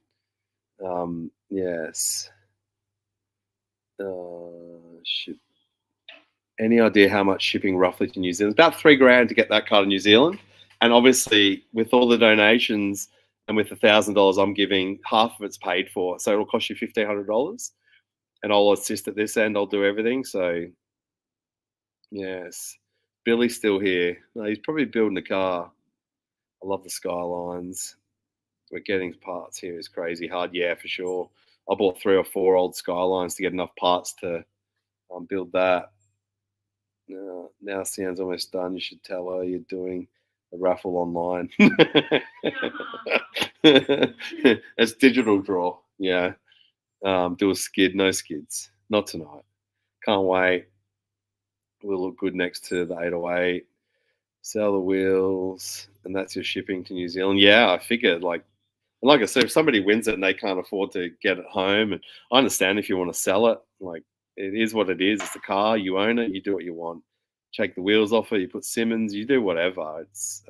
Yes. Ship. Any idea how much shipping roughly to New Zealand? About $3,000 to get that car to New Zealand. And obviously, with all the donations and with $1,000 I'm giving, half of it's paid for. So it'll cost you $1,500. And I'll assist at this end. I'll do everything. So, yes. Billy's still here. No, he's probably building a car. I love the skylines. We're getting parts here is crazy hard. Yeah, for sure. I bought 3 or 4 old skylines to get enough parts to build that. Now Sienna's almost done. You should tell her you're doing a raffle online. It's digital draw. Yeah. Do a skid, no skids. Not tonight. Can't wait. Will look good next to the 808. Sell the wheels, and that's your shipping to New Zealand. Yeah, I figured like I said, if somebody wins it and they can't afford to get it home, and I understand if you want to sell it, like it is what it is. It's a car, you own it, you do what you want. Take the wheels off it, you put Simmons, you do whatever. It's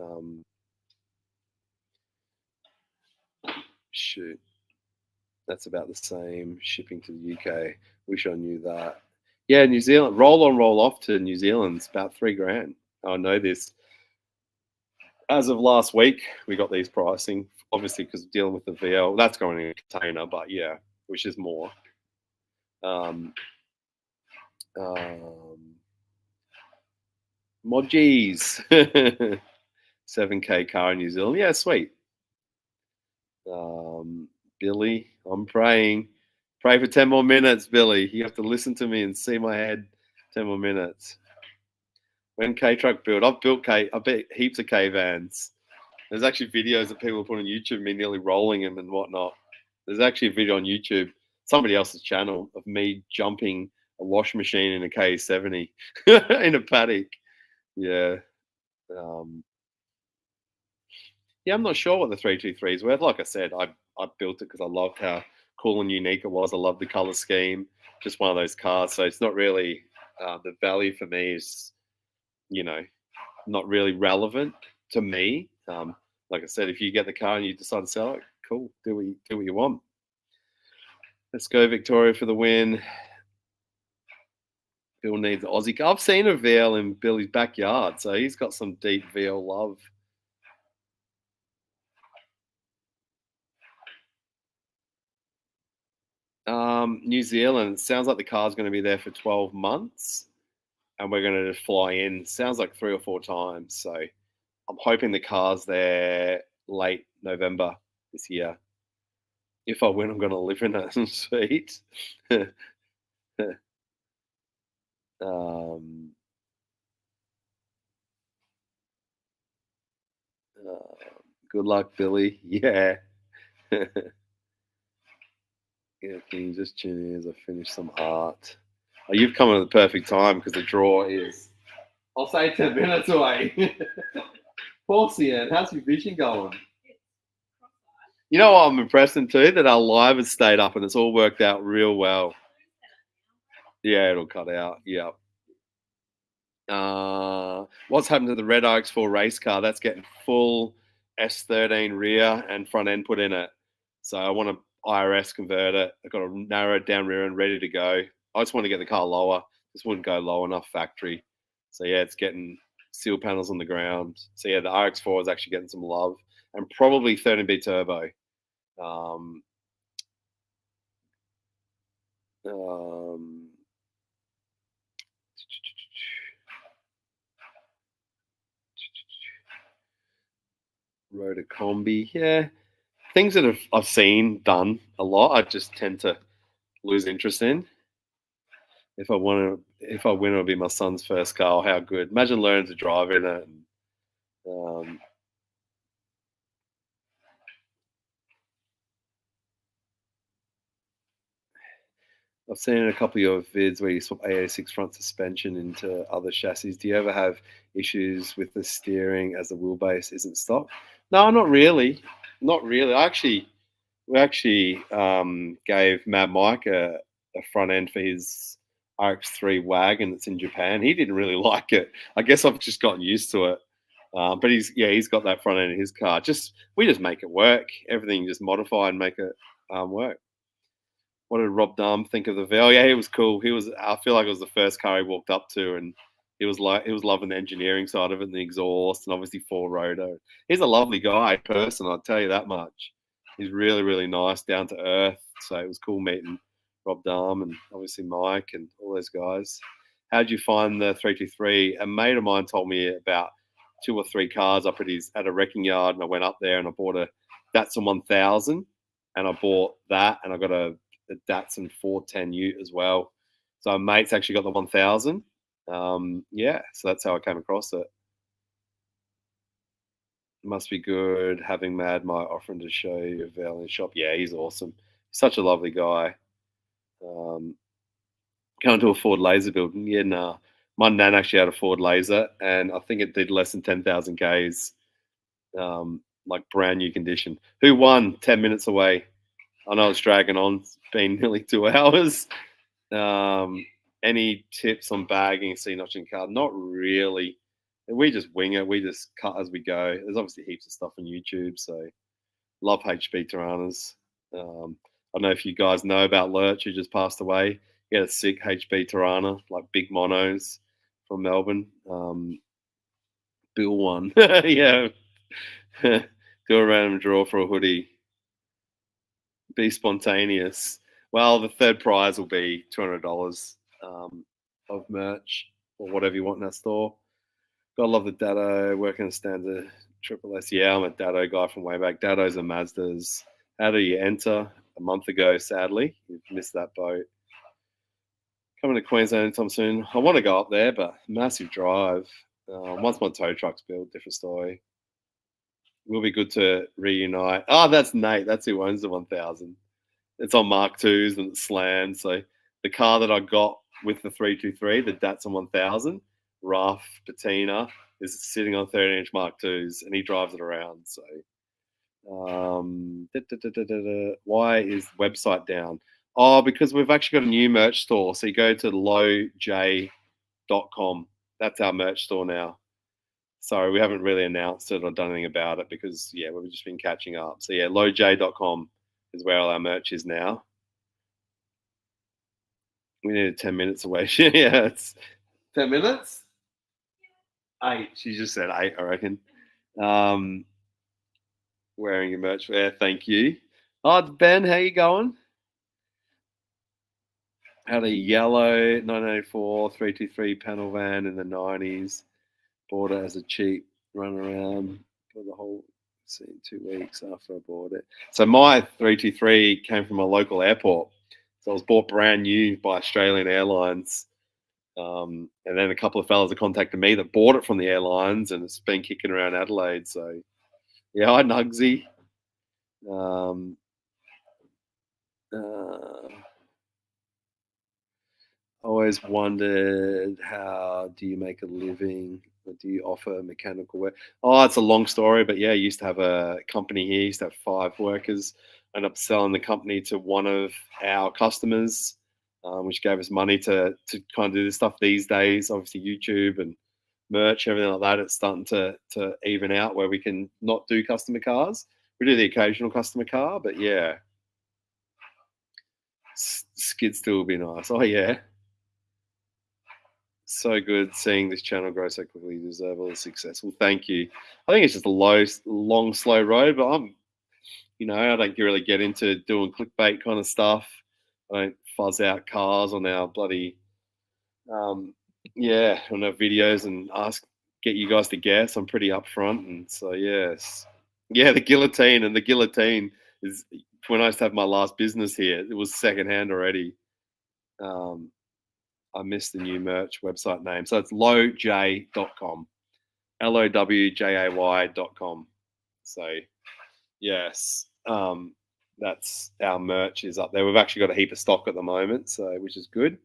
shoot, that's about the same shipping to the UK. Wish I knew that. Yeah, New Zealand, roll on, roll off to New Zealand's about $3,000. I know this. As of last week, we got these pricing, obviously because dealing with the VL, that's going in a container, but yeah, which is more. Um, Modgies, 7K car in New Zealand. Yeah, sweet. Billy, I'm praying. Pray for 10 more minutes, Billy. You have to listen to me and see my head 10 more minutes. When K truck build, I've built I bet heaps of K vans. There's actually videos that people put on YouTube, me nearly rolling them and whatnot. There's actually a video on YouTube, somebody else's channel, of me jumping a wash machine in a K70 in a paddock. Yeah. Um, yeah, I'm not sure what the 323 is worth. Like I said, I built it because I loved how cool and unique it was. I love the color scheme. Just one of those cars. So it's not really the value for me is, you know, not really relevant to me. Like I said, if you get the car and you decide to sell it, cool. Do what you want. Let's go Victoria for the win. Bill needs Aussie. I've seen a VL in Billy's backyard, so he's got some deep VL love. New Zealand. Sounds like the car's going to be there for 12 months, and we're going to just fly in. Sounds like 3 or 4 times. So I'm hoping the car's there late November this year. If I win, I'm going to live in it. Sweet. um, good luck, Billy. Yeah. Yeah, can you just tune in as I finish some art? Oh, you've come at the perfect time because the draw is, I'll say, 10 minutes away. Poor Sienna, how's your vision going? You know what I'm impressed in too? That our live has stayed up and it's all worked out real well. Yeah, it'll cut out. Yeah. What's happened to the Red Oaks 4 race car? That's getting full S13 rear and front end put in it. So I want to IRS convert it. I've got a narrowed down rear end ready to go. I just want to get the car lower. This wouldn't go low enough factory. So yeah, it's getting seal panels on the ground. So yeah, the RX4 is actually getting some love and probably 13B turbo. Um, um, Rotor combi, yeah. Things that I've seen done a lot, I just tend to lose interest in. If I win, it'll be my son's first car. Oh, how good! Imagine learning to drive in it. And, I've seen in a couple of your vids where you swap AA6 front suspension into other chassis. Do you ever have issues with the steering as the wheelbase isn't stock? No, not really. Not really. We actually gave Mad Mike a front end for his RX3 wagon that's in Japan. He didn't really like it. I guess I've just gotten used to it. But he's got that front end in his car. We just make it work. Everything just modify and make it work. What did Rob Dahm think of the V? Oh yeah, he was cool. I feel like it was the first car he walked up to, and he was loving the engineering side of it and the exhaust, and obviously four rotor. He's a lovely guy, person. I'll tell you that much. He's really really nice, down to earth. So it was cool meeting Rob Dahm and obviously Mike and all those guys. How'd you find the 323? A mate of mine told me about 2 or 3 cars up at a wrecking yard, and I went up there and I bought a Datsun 1000, and I bought that, and I got a Datsun 410 Ute as well. So my mate's actually got the 1000. Yeah, so that's how I came across it. Must be good having Mad Mike offering to show you Val in the shop. Yeah, he's awesome. Such a lovely guy. Going to a Ford Laser building. Yeah, nah. My nan actually had a Ford Laser, and I think it did less than 10,000 Ks, like brand new condition. Who won? 10 minutes away. I know it's dragging on. It's been nearly 2 hours. Any tips on bagging C-notching car? Not really. We just wing it. We just cut as we go. There's obviously heaps of stuff on YouTube. So love HB Tiranas. I don't know if you guys know about Lurch, who just passed away. He had a sick HB Tirana, like big monos from Melbourne. Bill won. Yeah. Do a random draw for a hoodie. Be spontaneous. Well, the third prize will be $200 of merch or whatever you want in our store. Gotta love the Dado, working a standard triple S. Yeah, I'm a Dado guy from way back. Dados and Mazdas. How do you enter? A month ago, sadly. You've missed that boat. Coming to Queensland anytime soon. I want to go up there, but massive drive. Once my tow truck's built, different story. Will be good to reunite. Oh, that's Nate. That's who owns the 1000. It's on Mark Twos and it's slammed. So the car that I got with the 323, the Datsun 1000, Raf Patina, is sitting on 13-inch Mark Twos, and he drives it around. So why is the website down? Oh, because we've actually got a new merch store. So you go to lowj.com. That's our merch store now. Sorry, we haven't really announced it or done anything about it because, yeah, we've just been catching up. So, yeah, lowj.com is where all our merch is now. We needed 10 minutes away. Yeah, it's 10 minutes? 8. She just said 8, I reckon. Wearing your merch wear, thank you. Oh, Ben, how you going? Had a yellow 1984 323 panel van in the 90s. Bought it as a cheap run around for the whole 2 weeks after I bought it. So my 323 came from a local airport. So it was bought brand new by Australian Airlines. And then a couple of fellas have contacted me that bought it from the airlines, and it's been kicking around Adelaide. So yeah, hi Nugsy. Always wondered, how do you make a living? Or do you offer mechanical work? Oh, it's a long story, but yeah, I used to have a company here. Used to have 5 workers. Ended up selling the company to one of our customers, which gave us money to kind of do this stuff these days. Obviously, YouTube and merch, everything like that. It's starting to even out where we can not do customer cars. We do the occasional customer car, but yeah, skid still would be nice. Oh yeah. So good seeing this channel grow so quickly. You deserve all the success. Well, thank you. I think it's just a long, slow road, but I don't really get into doing clickbait kind of stuff. I don't fuzz out cars on our bloody, on our videos and get you guys to guess. I'm pretty upfront, and so yes, yeah, the guillotine is when I used to have my last business here. It was secondhand already. I missed the new merch website name. So it's lowj.com. lowjay.com. So, yes, that's our merch is up there. We've actually got a heap of stock at the moment, so which is good.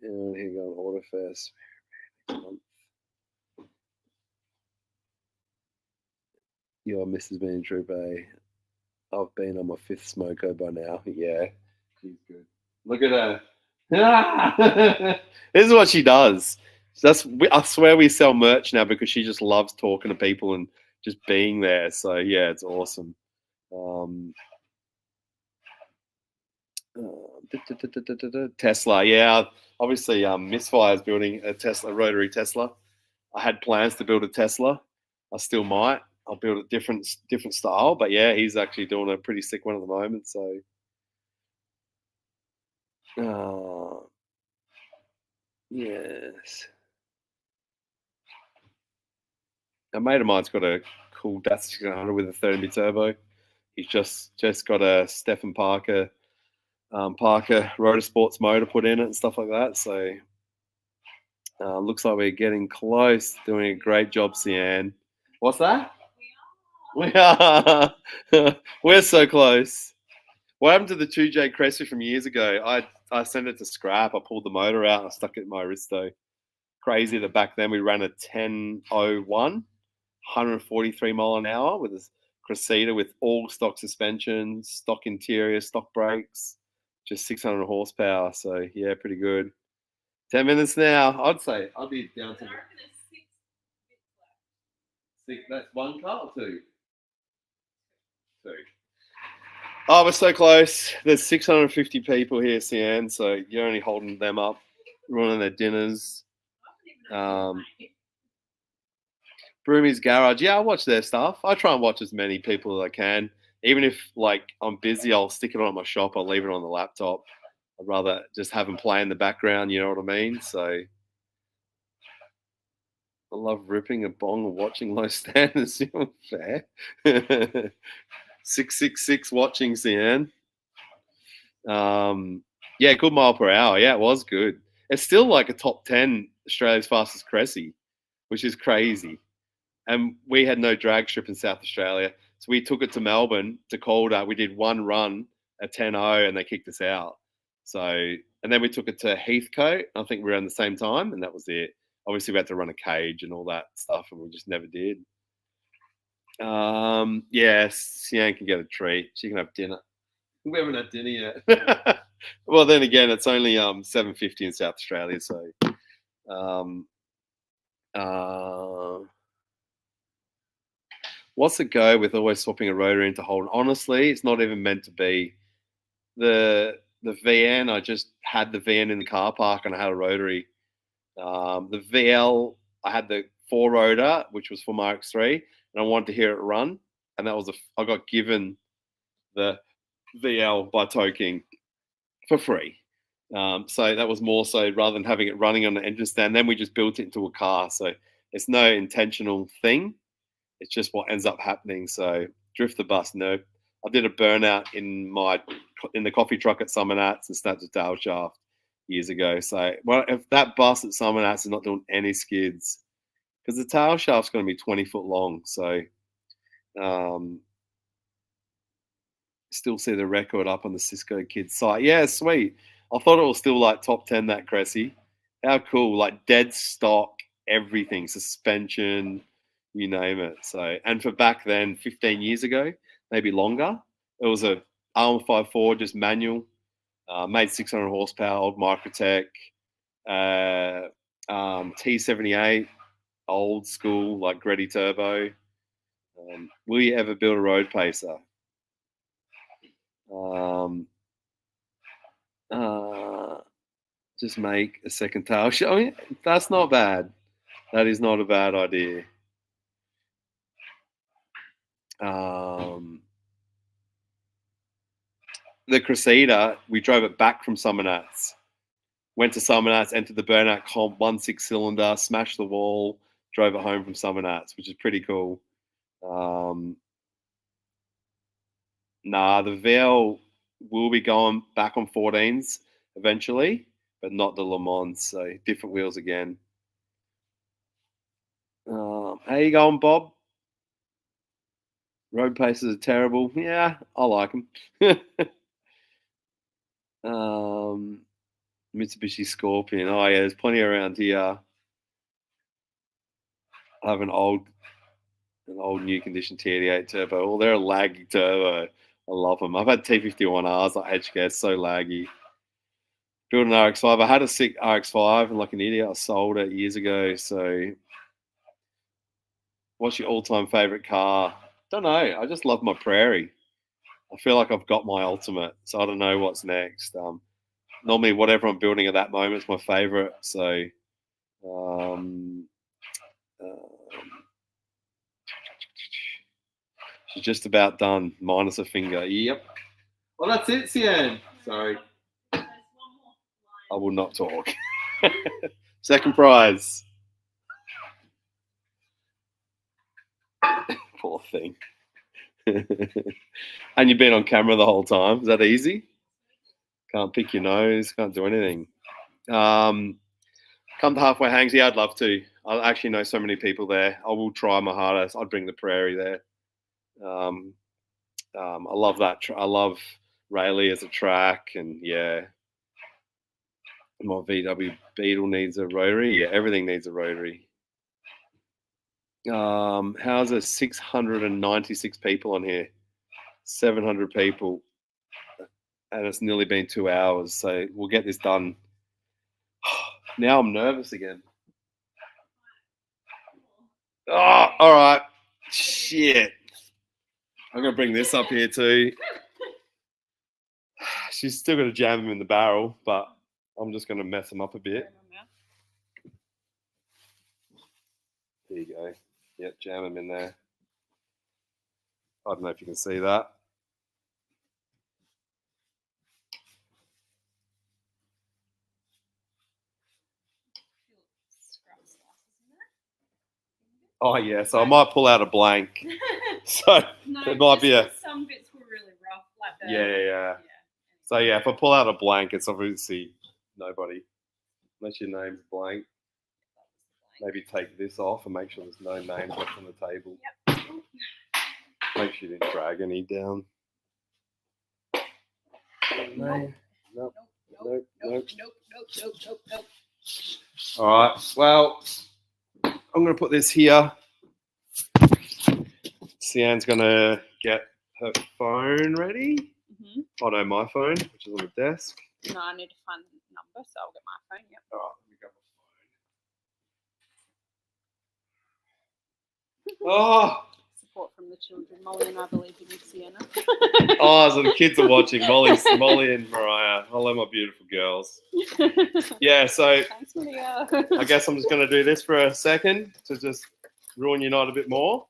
And here you go, order first. Your Mrs. Bean Troop A. I've been on my 5th smoko by now. Yeah, she's good. Look at her. This is what she does. I swear we sell merch now because she just loves talking to people and just being there. So yeah, it's awesome. Tesla, yeah. Obviously, Misfire is building a Tesla, rotary Tesla. I had plans to build a Tesla. I still might. I'll build a different style, but yeah, he's actually doing a pretty sick one at the moment. So, yes. A mate of mine's got a cool Datsun 600 with a 30 turbo. He's just got a Stephen Parker Rotorsports motor put in it and stuff like that. So looks like we're getting close. Doing a great job, Sienna. What's that? We are. We're so close. What happened to the 2J Cressy from years ago? I sent it to scrap. I pulled the motor out and I stuck it in my wristo. Crazy that back then we ran a 1001, 143 mile an hour with a Cressida with all stock suspension, stock interior, stock brakes, just 600 horsepower. So yeah, pretty good. 10 minutes now. I'd say I'll be down to 6. That's 1 car or 2? 2. Oh, we're so close. There's 650 people here, Sienna, so you're only holding them up, running their dinners. Broomy's Garage. Yeah, I watch their stuff. I try and watch as many people as I can. Even if I'm busy, I'll stick it on my shop. I'll leave it on the laptop. I'd rather just have them play in the background. You know what I mean? So I love ripping a bong and watching low standards. Fair. 666 watching, Sienna. Yeah, good mile per hour. Yeah, it was good. It's still like a top 10 Australia's fastest Cressy, which is crazy. And we had no drag strip in South Australia. So we took it to Melbourne, to Calder. We did one run a 10-0 and they kicked us out. So, and then we took it to Heathcote. I think we were around the same time, and that was it. Obviously, we had to run a cage and all that stuff, and we just never did. Yes, Sienna can get a treat. She can have dinner. We haven't had dinner yet. Well, then again, it's only 7:50 in South Australia, so um, uh, what's the go with always swapping a rotary into Holden? Honestly, it's not even meant to be. The VN, I just had the VN in the car park and I had a rotary. The VL, I had the 4-rotor, which was for my X3, and I wanted to hear it run, and that was I got given the VL by Toking for free. So that was more so rather than having it running on the engine stand. Then we just built it into a car, so it's no intentional thing. It's just what ends up happening. So drift the bus, no. I did a burnout in the coffee truck at Summernats and snapped a tail shaft years ago. So well, if that bus at Summernats is not doing any skids, because the tail shaft's going to be 20 foot long, so still see the record up on the Cisco Kids site. Yeah, sweet. I thought it was still like top 10 that Cressy. How cool! Like dead stock, everything, suspension, you name it. So, and for back then, 15 years ago, maybe longer, it was a Arm 54 just manual, made 600 horsepower, old Microtech, T78, old school like Greddy turbo. Will you ever build a road pacer? Just make a second tail show. Yeah, that's not bad. That is not a bad idea. The Cressida, we drove it back from Summernats. Went to Summernats, entered the burnout comp, 1.6 cylinder, smashed the wall, drove it home from Summernats, which is pretty cool. The VL will be going back on 14s eventually, but not the Le Mans, so different wheels again. How you going, Bob? Road paces are terrible. Yeah, I like them. Mitsubishi Scorpion. Oh yeah, there's plenty around here. I have an old new condition T88 turbo. Oh, they're a laggy turbo. I love them. I've had T51Rs like HKS, so laggy. Built an RX5. I had a sick RX5 and like an idiot, I sold it years ago. So, what's your all-time favorite car? Don't know. I just love my Prairie. I feel like I've got my ultimate, so I don't know what's next. Normally, whatever I'm building at that moment is my favorite. So, she's just about done, minus a finger. Yep. Well, that's it, Sienna. Sorry. I will not talk. Second prize. Poor thing. And you've been on camera the whole time. Is that easy? Can't pick your nose. Can't do anything. Come to Halfway Hangs. Yeah, I'd love to. I actually know so many people there. I will try my hardest. I'd bring the Prairie there. I love that. I love Rayleigh as a track, and yeah, my VW Beetle needs a rotary. Yeah, everything needs a rotary. How's it? 696 people on here? 700 people, and it's nearly been 2 hours. So we'll get this done. Now I'm nervous again. Oh, all right. Shit. I'm gonna bring this up here too. She's still gonna jam him in the barrel, but I'm just gonna mess him up a bit. There you go. Yep, jam him in there. I don't know if you can see that. Oh yeah, so I might pull out a blank. So No, it might be a. Some bits were really rough, like the. Yeah. So yeah, if I pull out a blank, it's obviously nobody. Unless your name's blank. Maybe take this off and make sure there's no names left on the table. Yep. Make sure you didn't drag any down. name. Nope. Nope. Nope. Nope. All right. Well, I'm going to put this here. Sienna's going to get her phone ready. Mm-hmm. Oh no, my phone, which is on the desk. No, I need to find the number, so I'll get my phone. Yep. All right, let me grab my phone. Oh, Support from the children. Molly and I believe in you, Sienna. oh, so the kids are watching. Molly and Mariah. Hello, my beautiful girls. Yeah, so Thanks, Maria. I guess I'm just going to do this for a second to just ruin your night a bit more.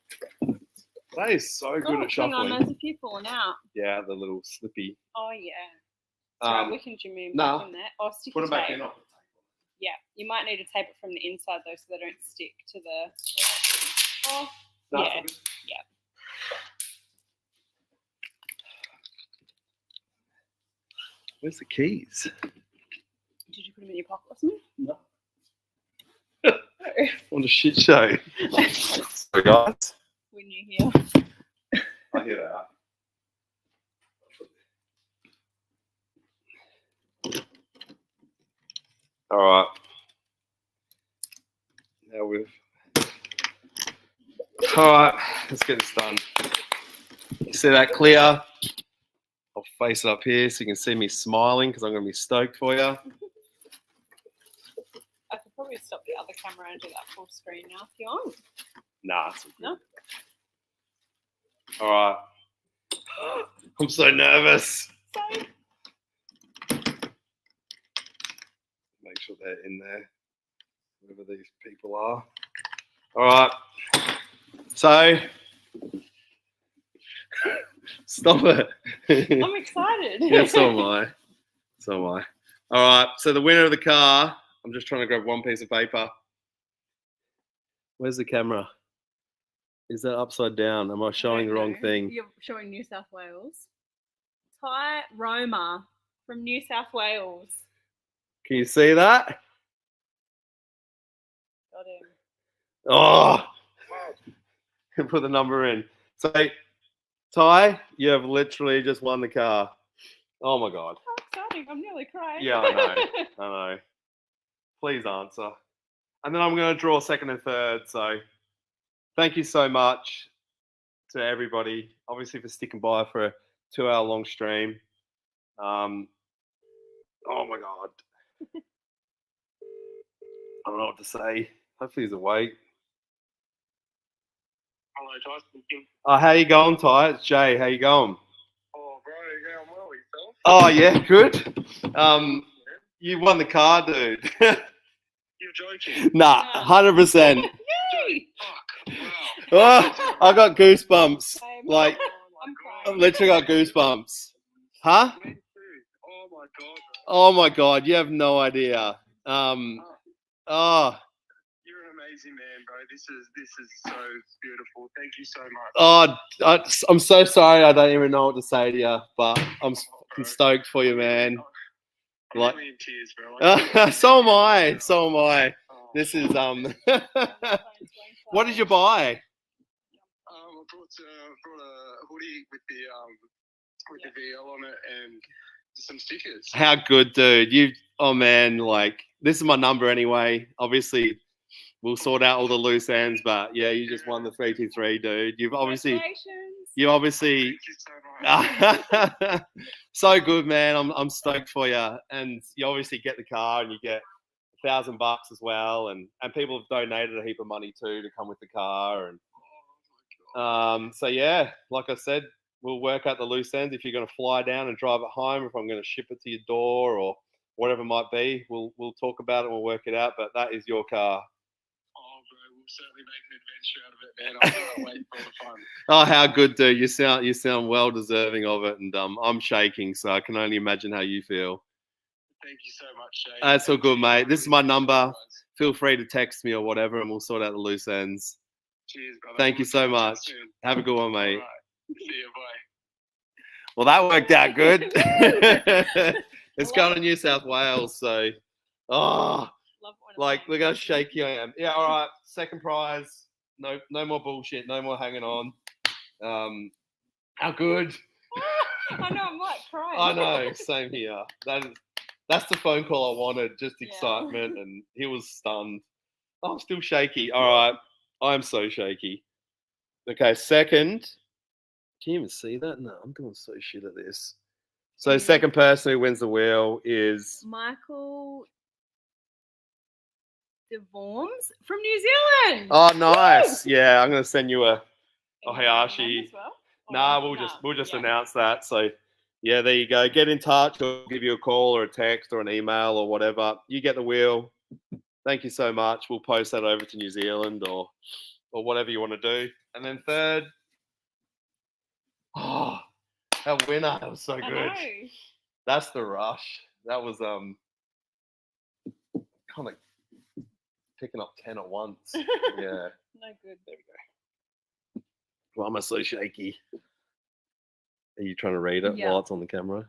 That is so good at Hang on, shuffling. there's a few falling out. Yeah, the little slippy. Oh yeah. Right, we can remove them nah. back in there. Oh, sticky Put them back tape. in. Yeah, you might need to tape it from the inside though, so they don't stick to the. Oh, No, yeah. Where's the keys? Did you put them in your pocket or something? No. What a shit show. So guys, When you're here. I hear that. All right. Now we've. All right, let's get this done. You see that clear? I'll face it up here so you can see me smiling because I'm going to be stoked for you. I could probably stop the other camera and do that full screen now if you want. Nah. It's No? all right. I'm so nervous. So, Make sure they're in there, whoever these people are. All right. So, stop it. I'm excited. Yeah, so am I. So am I. All right. So the winner of the car. I'm just trying to grab one piece of paper. Where's the camera? Is that upside down? Am I showing the wrong thing? You're showing New South Wales. Ty Roma from New South Wales. Can you see that? Got him. Oh, put the number in. So, Ty, you have literally just won the car. Oh my God. How exciting. I'm nearly crying. Yeah, I know. I know. Please answer. And then I'm going to draw second and third. So, thank you so much to everybody, obviously, for sticking by for a 2-hour long stream. Oh my God. I don't know what to say. Hopefully he's awake. Hello, Ty. Speaking. How you going, Ty? It's Jay. How you going? Oh, bro, yeah, I'm well. Yourself? Oh, yeah, good. You won the car, dude. You're joking. Nah, 100%. Yay! Fuck. Wow. Oh, I got goosebumps. Same. Like, I'm I crying. literally got goosebumps. Huh? Me too. Oh my God. Oh my God, you have no idea. Oh, You're an amazing man, bro. This is so beautiful. Thank you so much. I'm so sorry. I don't even know what to say to you, but I'm fucking stoked for you, man. I'm Like- really in tears, bro. So am I. So am I. Oh. This is What did you buy? I brought a hoodie with the VL on it and some stickers. How good, dude. Oh man, like this is my number anyway. Obviously, we'll sort out all the loose ends, but yeah, you just won the 323, dude. You've obviously Thank you so much. so good, man. I'm stoked for you, and you obviously get the car, and you get $1,000 as well, and people have donated a heap of money too to come with the car, and so yeah, like I said, we'll work out the loose ends if you're going to fly down and drive it home, if I'm going to ship it to your door or whatever it might be. We'll talk about it and we'll work it out, but that is your car. Oh, bro, we'll certainly make an adventure out of it, man. I can't wait for all the fun. Oh, how good, dude. You sound well deserving of it, and I'm shaking, so I can only imagine how you feel. Thank you so much, Jay. That's all good, mate. This is my number. Guys. Feel free to text me or whatever, and we'll sort out the loose ends. Cheers, brother. Thank you We'll so catch up much. soon. Have a good one, mate. All right. See you, bye. Well, that worked out good. It's going to New South Wales, so Love one of like them. look how shaky I am. Yeah, all right. Second prize. No more bullshit. No more hanging on. How good? I know, I'm like crying. I know, same here. That's the phone call I wanted, just Yeah. excitement, and he was stunned. I'm still shaky. All right, I'm so shaky. Okay, second. Can you even see that? No, I'm doing so shit at this. So second person who wins the wheel is Michael DeVorms from New Zealand. oh nice. Yeah, I'm gonna send you a Are you Hayashi. doing them as well? Or Nah, no? we'll just Yeah. announce that. So yeah, there you go. Get in touch or give you a call or a text or an email or whatever. You get the wheel. Thank you so much. We'll post that over to New Zealand or whatever you want to do. And then third, oh, that winner, that was so I good. know. That's the rush. That was kind of picking up 10 at once. Yeah. No good. There we go. Why am I so shaky? Are you trying to read it Yeah. while it's on the camera?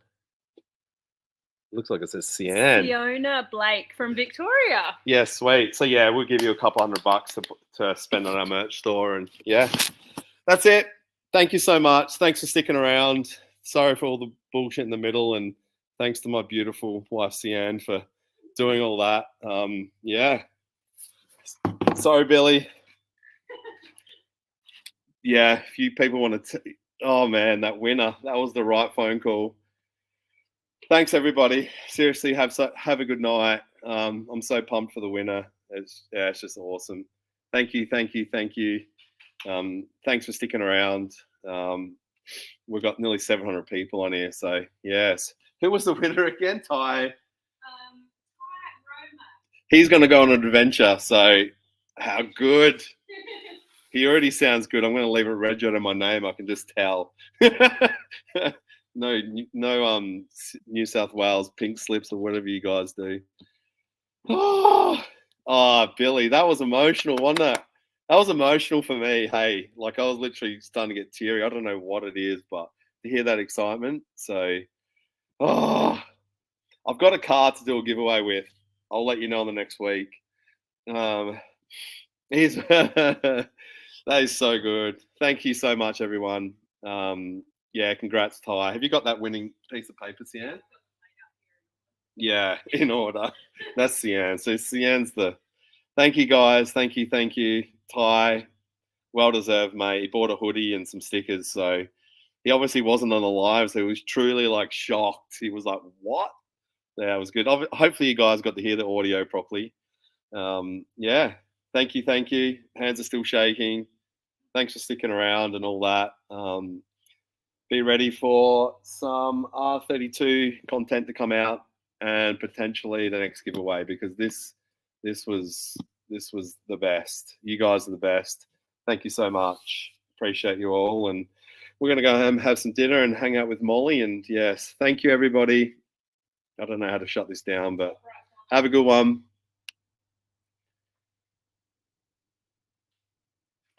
Looks like it says Sienna. Fiona Blake from Victoria. Yeah, sweet. So yeah, we'll give you a couple $100 to spend on our merch store, and yeah, that's it. Thank you so much. Thanks for sticking around. Sorry for all the bullshit in the middle, and thanks to my beautiful wife Sienna for doing all that. Yeah. Sorry, Billy. Yeah, a few people want to. Oh man, that winner. That was the right phone call. Thanks everybody. Seriously, have a good night. I'm so pumped for the winner. It's just awesome. Thank you. Thanks for sticking around. We've got nearly 700 people on here, so yes. Who was the winner again? Ty. He's going to go on an adventure. So how good. He already sounds good. I'm going to leave a red out of my name. I can just tell. No, New South Wales pink slips or whatever you guys do. Oh, Billy, that was emotional, wasn't it? That was emotional for me. Hey, like I was literally starting to get teary. I don't know what it is, but to hear that excitement. So, I've got a car to do a giveaway with. I'll let you know in the next week. He's that is so good. Thank you so much, everyone. Yeah, congrats, Ty. Have you got that winning piece of paper, Sienna? Yeah, in order. That's Sienna. So Sienna's the. Thank you, guys. Thank you, Ty. Well deserved, mate. He bought a hoodie and some stickers, so he obviously wasn't on the live, so he was truly like shocked. He was like, "What?" Yeah, it was good. Hopefully, you guys got to hear the audio properly. Yeah, thank you. Hands are still shaking. Thanks for sticking around and all that. Be ready for some R32 content to come out and potentially the next giveaway, because this was the best. You guys are the best. Thank you so much. Appreciate you all, and we're gonna go home, have some dinner, and hang out with Molly. And yes, thank you everybody. I don't know how to shut this down, but have a good one.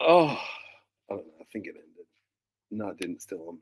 Oh, I don't know. I think it ended. No, it didn't. Still on.